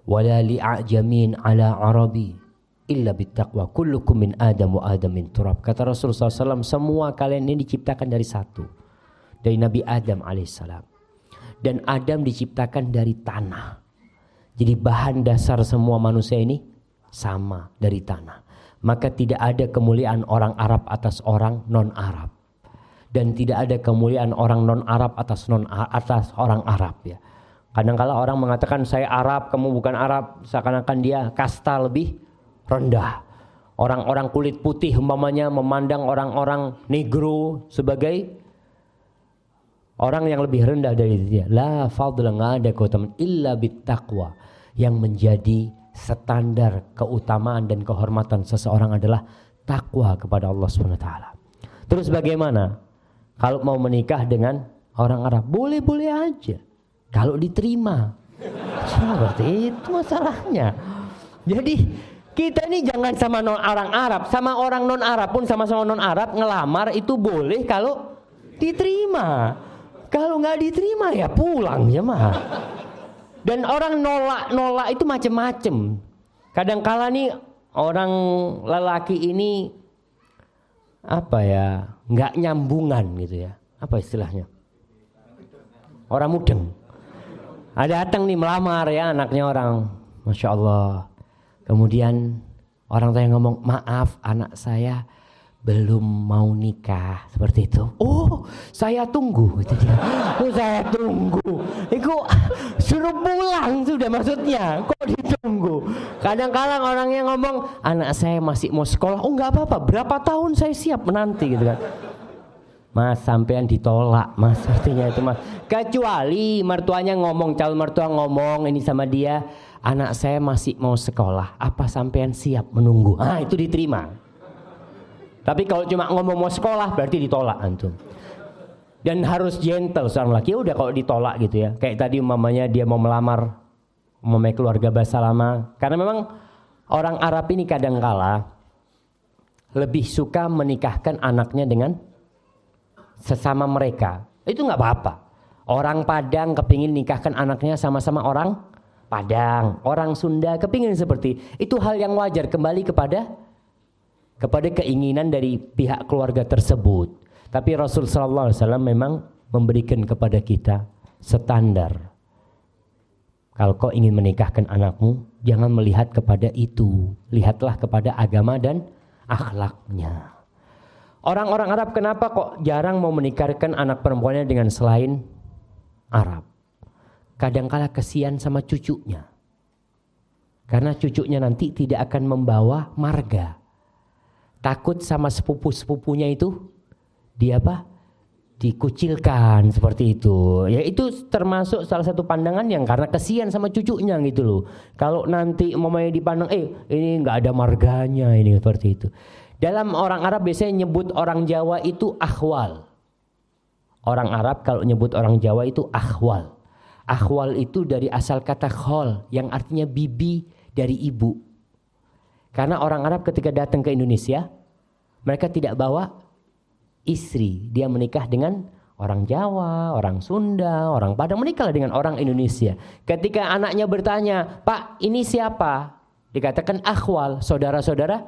wala li a'jamin ala arabi illa bittaqwa kullukum min adam wa adam min turab. Kata Rasulullah SAW, semua kalian ini diciptakan dari satu, dari Nabi Adam alaihissalam, dan Adam diciptakan dari tanah. Jadi bahan dasar semua manusia ini sama, dari tanah. Maka tidak ada kemuliaan orang Arab atas orang non-Arab, dan tidak ada kemuliaan orang non-Arab atas orang Arab ya. Kadang-kala orang mengatakan saya Arab, kamu bukan Arab, seakan-akan dia kasta lebih rendah. Orang-orang kulit putih umpamanya memandang orang-orang negro sebagai orang yang lebih rendah dari dia. La fadla, enggak ada keutamaan illa bittaqwa. Yang menjadi standar keutamaan dan kehormatan seseorang adalah takwa kepada Allah SWT. Terus bagaimana kalau mau menikah dengan orang Arab? Boleh-boleh aja kalau diterima. Seperti itu masalahnya. Jadi kita ini jangan sama orang Arab, sama orang non Arab pun sama-sama non Arab ngelamar itu boleh kalau diterima. Kalau nggak diterima ya pulang ya mah. Dan orang nolak itu macem-macem. Kadang-kala nih orang lelaki ini apa ya, nggak nyambungan gitu ya. Apa istilahnya? Orang mudeng. Ada datang nih melamar ya anaknya orang, masya Allah. Kemudian orang tua yang ngomong, maaf anak saya belum mau nikah, seperti itu. Oh, saya tunggu gitu dia. Oh, saya tunggu. Itu suruh pulang sudah maksudnya. Kok ditunggu? Kadang-kadang orangnya ngomong, anak saya masih mau sekolah. Oh, enggak apa-apa. Berapa tahun saya siap menanti gitu kan. Mas, sampean ditolak, Mas, artinya itu Mas. Kecuali mertuanya ngomong, calon mertua ngomong ini sama dia, anak saya masih mau sekolah. Apa sampean siap menunggu? Ah, itu diterima. Tapi kalau cuma ngomong mau sekolah berarti ditolak antum. Dan harus gentle seorang laki. Udah kalau ditolak gitu ya. Kayak tadi umpamanya dia mau melamar keluarga bahasa lama. Karena memang orang Arab ini kadangkala lebih suka menikahkan anaknya dengan sesama mereka. Itu nggak apa-apa. Orang Padang kepingin nikahkan anaknya sama-sama orang Padang. Orang Sunda kepingin seperti itu, hal yang wajar, kembali kepada keinginan dari pihak keluarga tersebut. Tapi Rasul sallallahu alaihi wasallam memang memberikan kepada kita standar. Kalau kau ingin menikahkan anakmu, jangan melihat kepada itu, lihatlah kepada agama dan akhlaknya. Orang-orang Arab kenapa kok jarang mau menikahkan anak perempuannya dengan selain Arab? Kadangkala kesian sama cucunya, karena cucunya nanti tidak akan membawa marga. Takut sama sepupu-sepupunya itu dia dikucilkan seperti itu. Ya itu termasuk salah satu pandangan yang karena kesian sama cucunya gitu loh. Kalau nanti mamanya dipandang ini nggak ada marganya ini, seperti itu. Dalam orang Arab biasanya nyebut orang Jawa itu akhwal. Orang Arab kalau nyebut orang Jawa itu akhwal. Akhwal itu dari asal kata khol yang artinya bibi dari ibu. Karena orang Arab ketika datang ke Indonesia, mereka tidak bawa istri. Dia menikah dengan orang Jawa, orang Sunda, orang Padang, menikahlah dengan orang Indonesia. Ketika anaknya bertanya, Pak ini siapa? Dikatakan akhwal, saudara-saudara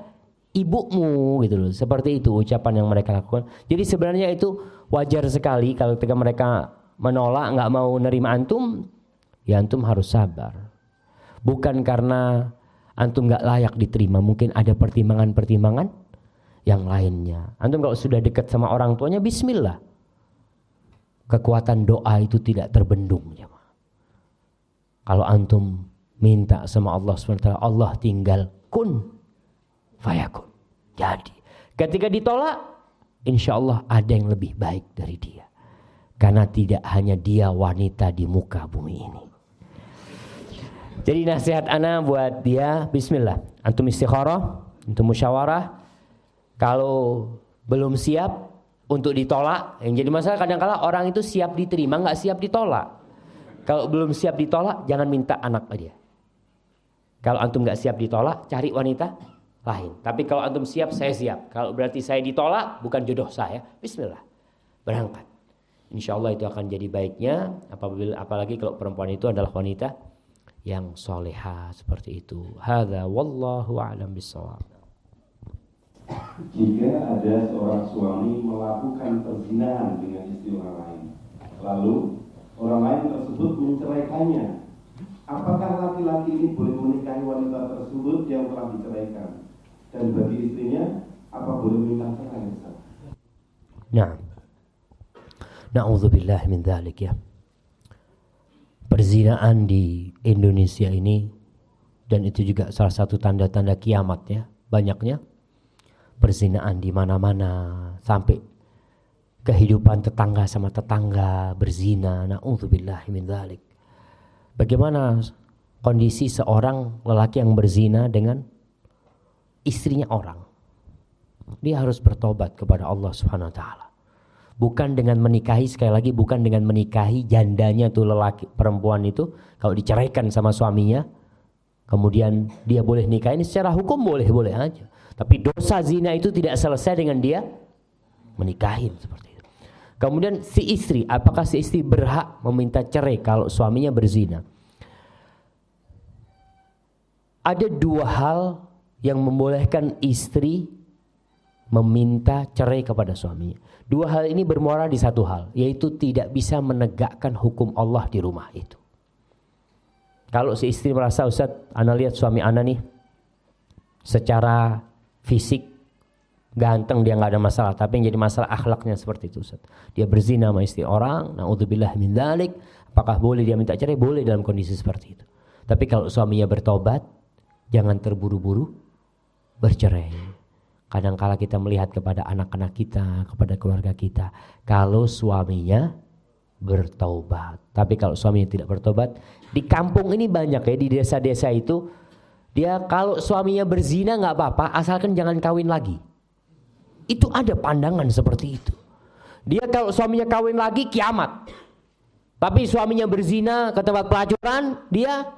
ibumu gitu loh. Seperti itu ucapan yang mereka lakukan. Jadi sebenarnya itu wajar sekali kalau ketika mereka menolak, nggak mau nerima antum, ya antum harus sabar. Bukan karena antum nggak layak diterima, mungkin ada pertimbangan-pertimbangan yang lainnya. Antum kalau sudah dekat sama orang tuanya, bismillah. Kekuatan doa itu tidak terbendung. Kalau antum minta sama Allah SWT, Allah tinggal kun fayakun. Jadi ketika ditolak, insya Allah ada yang lebih baik dari dia. Karena tidak hanya dia wanita di muka bumi ini. Jadi nasihat ana buat dia, bismillah, antum istikharah, antum musyawarah. Kalau belum siap untuk ditolak, yang jadi masalah kadang-kala orang itu siap diterima, nggak siap ditolak. Kalau belum siap ditolak, jangan minta anak dia. Kalau antum nggak siap ditolak, cari wanita lain. Tapi kalau antum siap, saya siap. Kalau berarti saya ditolak, bukan jodoh saya, bismillah, berangkat. Insya Allah itu akan jadi baiknya, apalagi kalau perempuan itu adalah wanita yang soleha seperti itu. Hadza wallahu a'lam bishawab. Jika ada seorang suami melakukan perzinahan dengan istri orang lain, lalu orang lain tersebut menceraikannya, apakah laki-laki ini boleh menikahi wanita tersebut yang telah diceraikan? Dan bagi istrinya, apa boleh minta cerai? Nah, na'udzubillah min dzalik ya. Perzinaan di Indonesia ini, dan itu juga salah satu tanda-tanda kiamat ya, banyaknya perzinaan di mana-mana, sampai kehidupan tetangga sama tetangga berzina. Na'udzubillah min dzalik. Bagaimana kondisi seorang lelaki yang berzina dengan istrinya orang? Dia harus bertobat kepada Allah Subhanahu wa taala. Bukan dengan menikahi, sekali lagi bukan dengan menikahi jandanya tuh lelaki perempuan itu, kalau diceraikan sama suaminya kemudian dia boleh nikah, ini secara hukum boleh-boleh aja. Tapi dosa zina itu tidak selesai dengan dia menikahin seperti itu. Kemudian si istri, apakah si istri berhak meminta cerai kalau suaminya berzina? Ada dua hal yang membolehkan istri meminta cerai kepada suaminya. Dua hal ini bermuara di satu hal, yaitu tidak bisa menegakkan hukum Allah di rumah itu. Kalau si istri merasa, Ustaz, ana lihat suami ana nih secara fisik ganteng, dia nggak ada masalah, tapi yang jadi masalah akhlaknya seperti itu, Ustaz. Dia berzina sama istri orang, na'udzubillah min dzalik. Apakah boleh dia minta cerai? Boleh dalam kondisi seperti itu. Tapi kalau suaminya bertobat, jangan terburu-buru bercerai. Kadang-kala kita melihat kepada anak-anak kita, kepada keluarga kita, kalau suaminya bertobat. Tapi kalau suaminya tidak bertobat, di kampung ini banyak ya, di desa-desa itu, dia kalau suaminya berzina nggak apa-apa, asalkan jangan kawin lagi. Itu ada pandangan seperti itu. Dia kalau suaminya kawin lagi, kiamat. Tapi suaminya berzina ke tempat pelacuran, dia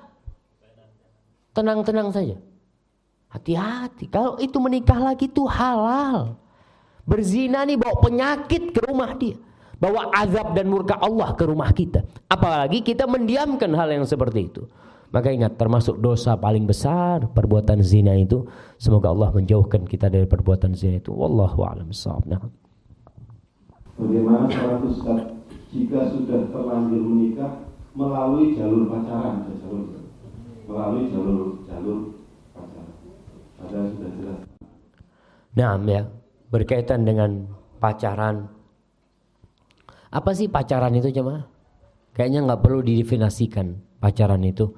tenang-tenang saja. Hati-hati, kalau itu menikah lagi itu halal. Berzina nih bawa penyakit ke rumah dia, bawa azab dan murka Allah ke rumah kita. Apalagi kita mendiamkan hal yang seperti itu. Maka ingat, termasuk dosa paling besar perbuatan zina itu. Semoga Allah menjauhkan kita dari perbuatan zina itu. Wallahu a'lam bishawab. Bagaimana salat Ustaz jika sudah terlanjur menikah melalui jalur pacaran? Melalui jalur pacaran. Ada sudah jelas. Nah ya, berkaitan dengan pacaran. Apa sih pacaran itu jemaah? Kayaknya nggak perlu didefinisikan pacaran itu.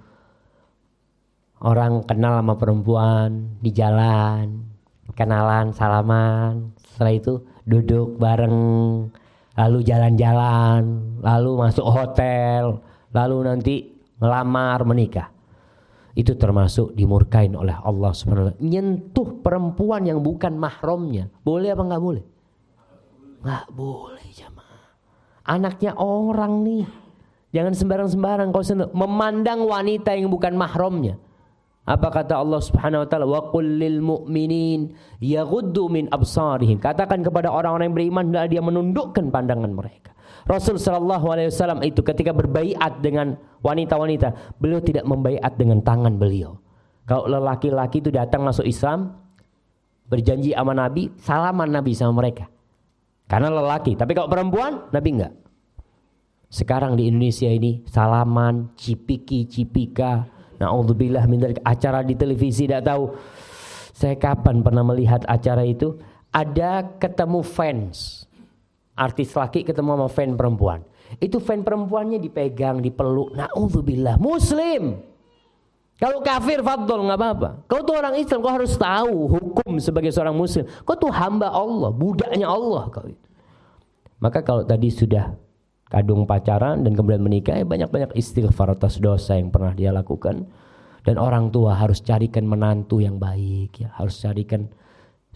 Orang kenal sama perempuan di jalan, kenalan, salaman, setelah itu duduk bareng, lalu jalan-jalan, lalu masuk hotel, lalu nanti ngelamar, menikah. Itu termasuk dimurkain oleh Allah Subhanahu wa taala. Nyentuh perempuan yang bukan mahramnya, boleh apa nggak boleh? Nggak boleh jemaah. Anaknya orang nih, jangan sembarang-sembarang kau memandang wanita yang bukan mahramnya. Apa kata Allah Subhanahu wa taala? Wa qul lil mu'minin yaghuddu min absarihim. Katakan kepada orang-orang yang beriman hendaklah dia menundukkan pandangan mereka. Rasul sallallahu alaihi wasallam itu ketika berbaiat dengan wanita-wanita, beliau tidak membaiat dengan tangan beliau. Kalau lelaki-laki itu datang masuk Islam, berjanji sama Nabi, salaman Nabi sama mereka. Karena lelaki, tapi kalau perempuan, Nabi enggak. Sekarang di Indonesia ini salaman, cipika, na'udzubillah min dzalik, acara di televisi, tidak tahu saya kapan pernah melihat acara itu. ada ketemu fans, artis laki ketemu sama fan perempuan. Itu fan perempuannya dipegang, dipeluk. Na'udzubillah. Muslim. Kalau kafir fadl nggak apa-apa. Kau tuh orang Islam, kau harus tahu hukum sebagai seorang Muslim. Kau tuh hamba Allah, budaknya Allah kau itu. Maka kalau tadi sudah kadung pacaran dan kemudian menikah, banyak-banyak istighfar atas dosa yang pernah dia lakukan. Dan orang tua harus carikan menantu yang baik, ya. Harus carikan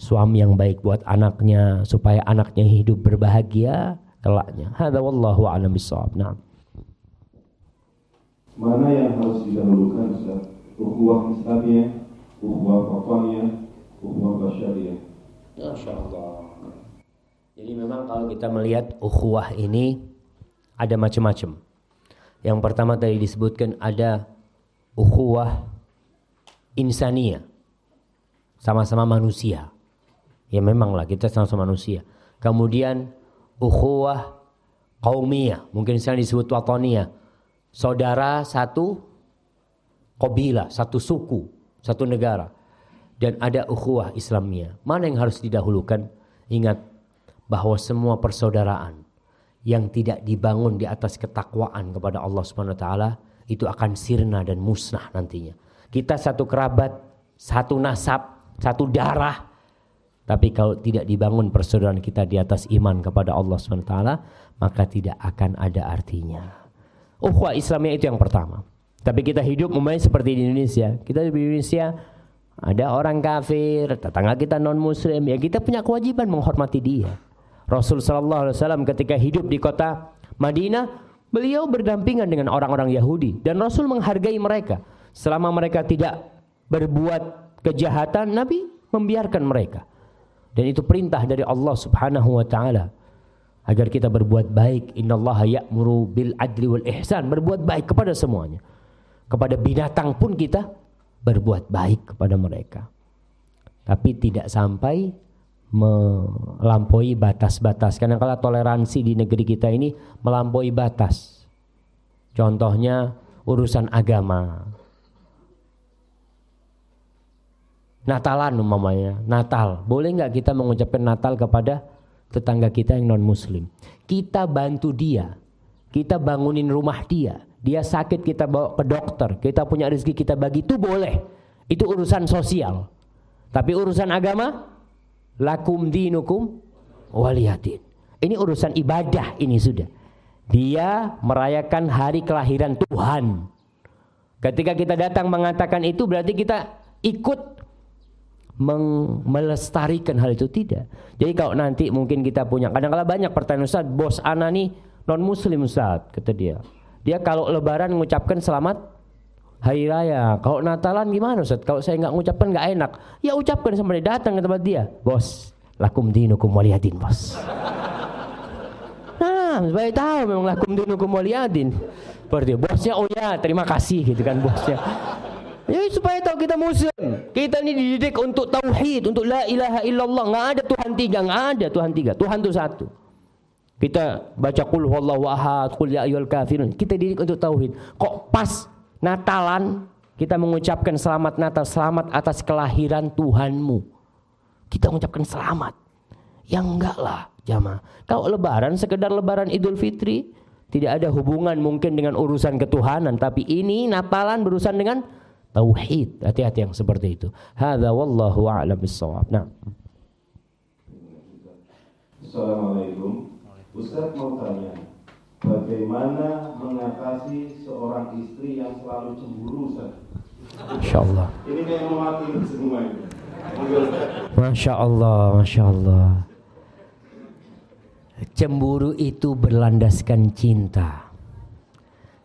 suami yang baik buat anaknya supaya anaknya hidup berbahagia kelaknya. Hadza wallahu a'lam bissawab. Nah. Mana yang harus didahulukan, Ustaz? Ukhuwah Islamiyah, ukhuwah wataniyah, ukhuwah basyariyah? Masyaallah. Jadi memang kalau kita melihat ukhuwah ini ada macam-macam. Yang pertama tadi disebutkan ada ukhuwah insaniyah. Sama-sama manusia. Ya memanglah kita sama-sama manusia. Kemudian ukhuwah qaumiyah, mungkin sekarang disebut wataniyah. Saudara satu qabilah, satu suku, satu negara. Dan ada ukhuwah Islamiyah. Mana yang harus didahulukan? Ingat bahwa semua persaudaraan yang tidak dibangun di atas ketakwaan kepada Allah Subhanahu wa taala itu akan sirna dan musnah nantinya. Kita satu kerabat, satu nasab, satu darah. Tapi kalau tidak dibangun persaudaraan kita di atas iman kepada Allah SWT, maka tidak akan ada artinya. Ukhuwah Islamiyah itu yang pertama. Tapi kita hidup umpamanya seperti di Indonesia. Kita di Indonesia ada orang kafir, tetangga kita non muslim, ya kita punya kewajiban menghormati dia. Rasul SAW ketika hidup di kota Madinah, beliau berdampingan dengan orang-orang Yahudi. Dan Rasul menghargai mereka. Selama mereka tidak berbuat kejahatan, Nabi membiarkan mereka. Dan itu perintah dari Allah Subhanahu wa taala agar kita berbuat baik. Innallaha ya'muru bil adli wal ihsan, berbuat baik kepada semuanya. Kepada binatang pun kita berbuat baik kepada mereka. Tapi tidak sampai melampaui batas-batas. Karena kalau toleransi di negeri kita ini melampaui batas. Contohnya urusan agama. Natalan umpamanya, Natal. Boleh nggak kita mengucapkan Natal kepada tetangga kita yang non-muslim? Kita bantu dia, kita bangunin rumah dia. Dia sakit kita bawa ke dokter, kita punya rezeki kita bagi, itu boleh. Itu urusan sosial. Tapi urusan agama, lakum dinukum waliyadin. Ini urusan ibadah ini sudah. Dia merayakan hari kelahiran Tuhan. Ketika kita datang mengatakan itu berarti kita ikut melestarikan hal itu, tidak. Jadi kalau nanti mungkin kita punya, kadang-kadang banyak pertanyaan, Ustaz, bos ana nih non muslim Ustaz, kata dia. Dia kalau lebaran mengucapkan selamat hari raya. Kalau Natalan gimana Ustaz? Kalau saya nggak mengucapkan nggak enak. Ya ucapkan sama dia, datang ke tempat dia. Bos, lakum dinukum waliyadin, bos. Nah, supaya tahu memang lakum dinukum waliyadin. Berarti bosnya, oh ya terima kasih gitu kan bosnya. Ya supaya tahu kita muslim. Kita ini dididik untuk tauhid, untuk la ilaha illallah. Nggak ada Tuhan tiga, nggak ada Tuhan tiga. Tuhan itu satu. Kita baca qul huwallahu ahad, qul ya ayyuhal kafirun. Kita dididik untuk tauhid. Kok pas Natalan kita mengucapkan selamat Natal, selamat atas kelahiran Tuhanmu. Kita mengucapkan selamat. Ya enggak lah, jamaah. Kalau lebaran sekedar lebaran Idul Fitri, tidak ada hubungan mungkin dengan urusan ketuhanan, tapi ini Natalan berurusan dengan tauhid. Hati-hati yang seperti itu. Hadza wallahu a'lam bissawab. Nah. Assalamualaikum. Ustaz mau tanya, bagaimana mengatasi seorang istri yang selalu cemburu, Ustaz? Insyaallah. Ini yang mewakili semua ini. Masya Allah, Masya Allah. Cemburu itu berlandaskan cinta.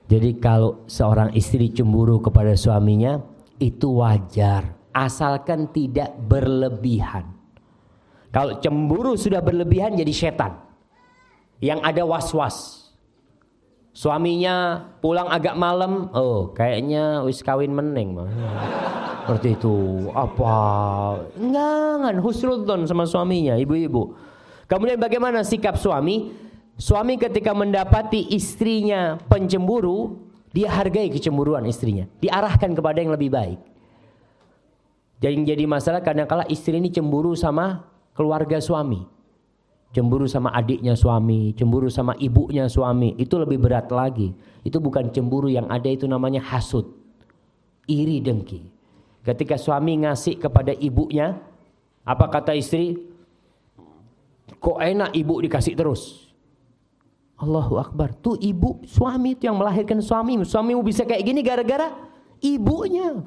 Jadi kalau seorang istri cemburu kepada suaminya, itu wajar, asalkan tidak berlebihan. Kalau cemburu sudah berlebihan jadi setan yang ada was-was. Suaminya pulang agak malam, oh kayaknya wis kawin meneng. Seperti itu. Apa? Enggak, husnudzon sama suaminya, ibu-ibu. Kemudian bagaimana sikap suami? Suami ketika mendapati istrinya pencemburu, dia hargai kecemburuan istrinya, diarahkan kepada yang lebih baik. Jadi masalah kadang-kala istri ini cemburu sama keluarga suami. Cemburu sama adiknya suami, cemburu sama ibunya suami, itu lebih berat lagi. Itu bukan cemburu, yang ada itu namanya hasud, iri dengki. Ketika suami ngasih kepada ibunya, apa kata istri? Kok enak ibu dikasih terus? Allahu Akbar. Tuh ibu, suami itu yang melahirkan suamimu. Suamimu bisa kayak gini gara-gara ibunya.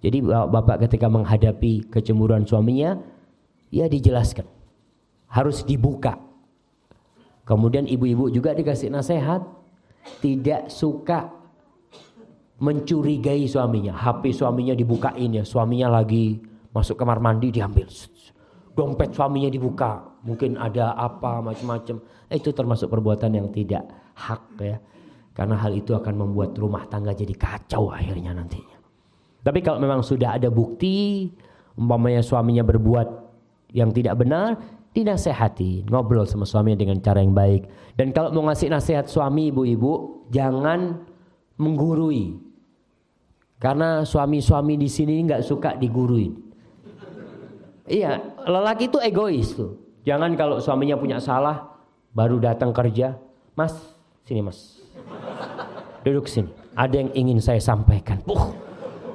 Jadi bapak ketika menghadapi kecemburuan suaminya, ya dijelaskan. Harus dibuka. Kemudian ibu-ibu juga dikasih nasihat. Tidak suka mencurigai suaminya. HP suaminya dibukain ya. Suaminya lagi masuk kamar mandi diambil. Dompet suaminya dibuka. Mungkin ada apa macam-macam. Itu termasuk perbuatan yang tidak hak ya. Karena hal itu akan membuat rumah tangga jadi kacau akhirnya nantinya. Tapi kalau memang sudah ada bukti, umpamanya suaminya berbuat yang tidak benar, dinasehati, ngobrol sama suaminya dengan cara yang baik. Dan kalau mau ngasih nasihat suami ibu-ibu, jangan menggurui. Karena suami-suami di sini nggak suka diguruin. Iya, lelaki itu egois tuh. Jangan kalau suaminya punya salah, baru datang kerja, Mas, sini Mas, duduk sini. Ada yang ingin saya sampaikan.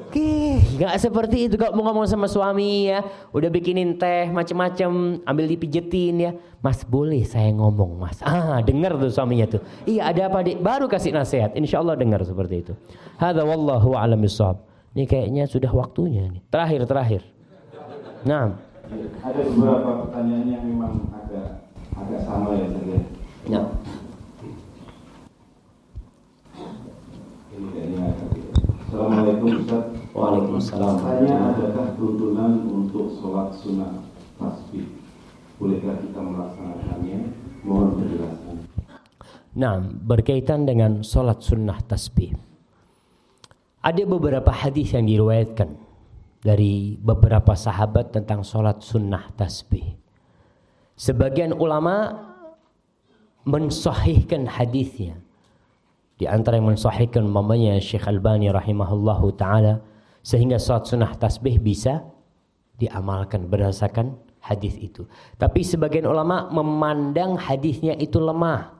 Nggak seperti itu kalau mau ngomong sama suami ya. Udah bikinin teh macem-macem, ambil dipijetin ya. Mas boleh saya ngomong Mas? Dengar tuh suaminya tuh. Iya ada apa dik? Baru kasih nasihat. Insya Allah dengar seperti itu. Hadza wallahu a'lam bishawab. Ini kayaknya sudah waktunya nih. Terakhir. Nah. Ada beberapa pertanyaan yang memang agak sama ya Ustaz ya. Ya. Ini kayaknya Assalamualaikum Ustaz. Waalaikumsalam. Tanya, adakah tuntunan untuk sholat sunnah tasbih? Bolehkah kita melaksanakannya? Mohon penjelasan. Nah, berkaitan dengan sholat sunnah tasbih, ada beberapa hadis yang diriwayatkan dari beberapa sahabat tentang sholat sunnah tasbih. Sebagian ulama mensahihkan hadisnya. Di antara yang mensahihkan umpamanya Syekh Albani rahimahullahu ta'ala, sehingga sholat sunnah tasbih bisa diamalkan berdasarkan hadis itu. Tapi sebagian ulama memandang hadisnya itu lemah,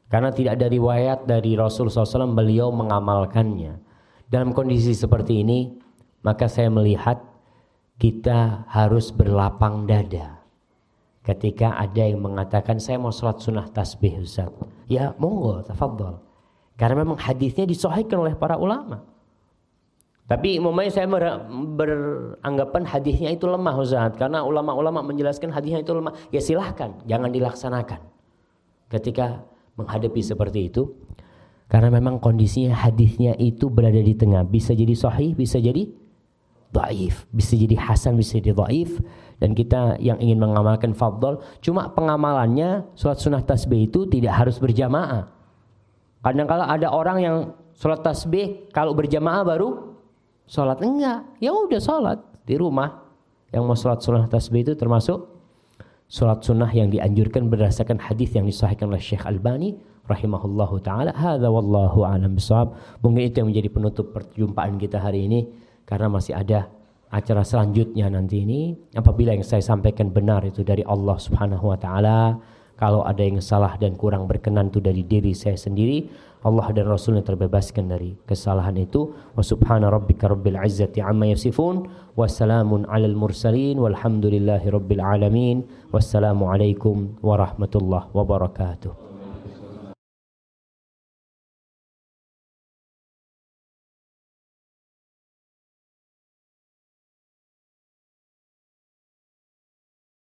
karena tidak ada riwayat dari Rasul SAW beliau mengamalkannya. Dalam kondisi seperti ini, maka saya melihat kita harus berlapang dada ketika ada yang mengatakan saya mau sholat sunnah tasbih Ustaz. Ya monggo, tafadhol. Karena memang hadisnya disahihkan oleh para ulama. Tapi umpamanya saya beranggapan hadisnya itu lemah Ustaz, karena ulama-ulama menjelaskan hadisnya itu lemah. Ya silahkan, jangan dilaksanakan ketika menghadapi seperti itu. Karena memang kondisinya hadisnya itu berada di tengah. Bisa jadi sahih, bisa jadi dhaif, bisa jadi hasan, bisa jadi dhaif. Dan kita yang ingin mengamalkan fadhol, cuma pengamalannya sholat sunnah tasbih itu tidak harus berjamaah. Kadang kala ada orang yang sholat tasbih kalau berjamaah baru sholat. Enggak, ya udah sholat di rumah. Yang mau sholat sunnah tasbih itu termasuk sholat sunnah yang dianjurkan berdasarkan hadis yang disahihkan oleh Syekh Albani rahimahullahu ta'ala. Hadza wallahu a'lam bishawab. Mungkin itu yang menjadi penutup perjumpaan kita hari ini, karena masih ada acara selanjutnya nanti ini. Apabila yang saya sampaikan benar itu dari Allah subhanahu wa ta'ala, kalau ada yang salah dan kurang berkenan itu dari diri saya sendiri, Allah dan Rasulnya terbebaskan dari kesalahan itu. Wa subhana rabbika rabbil izzati amma yasifun, wa salamun alal mursalin, walhamdulillahi rabbil alamin. Wassalamu alaikum warahmatullahi wabarakatuh.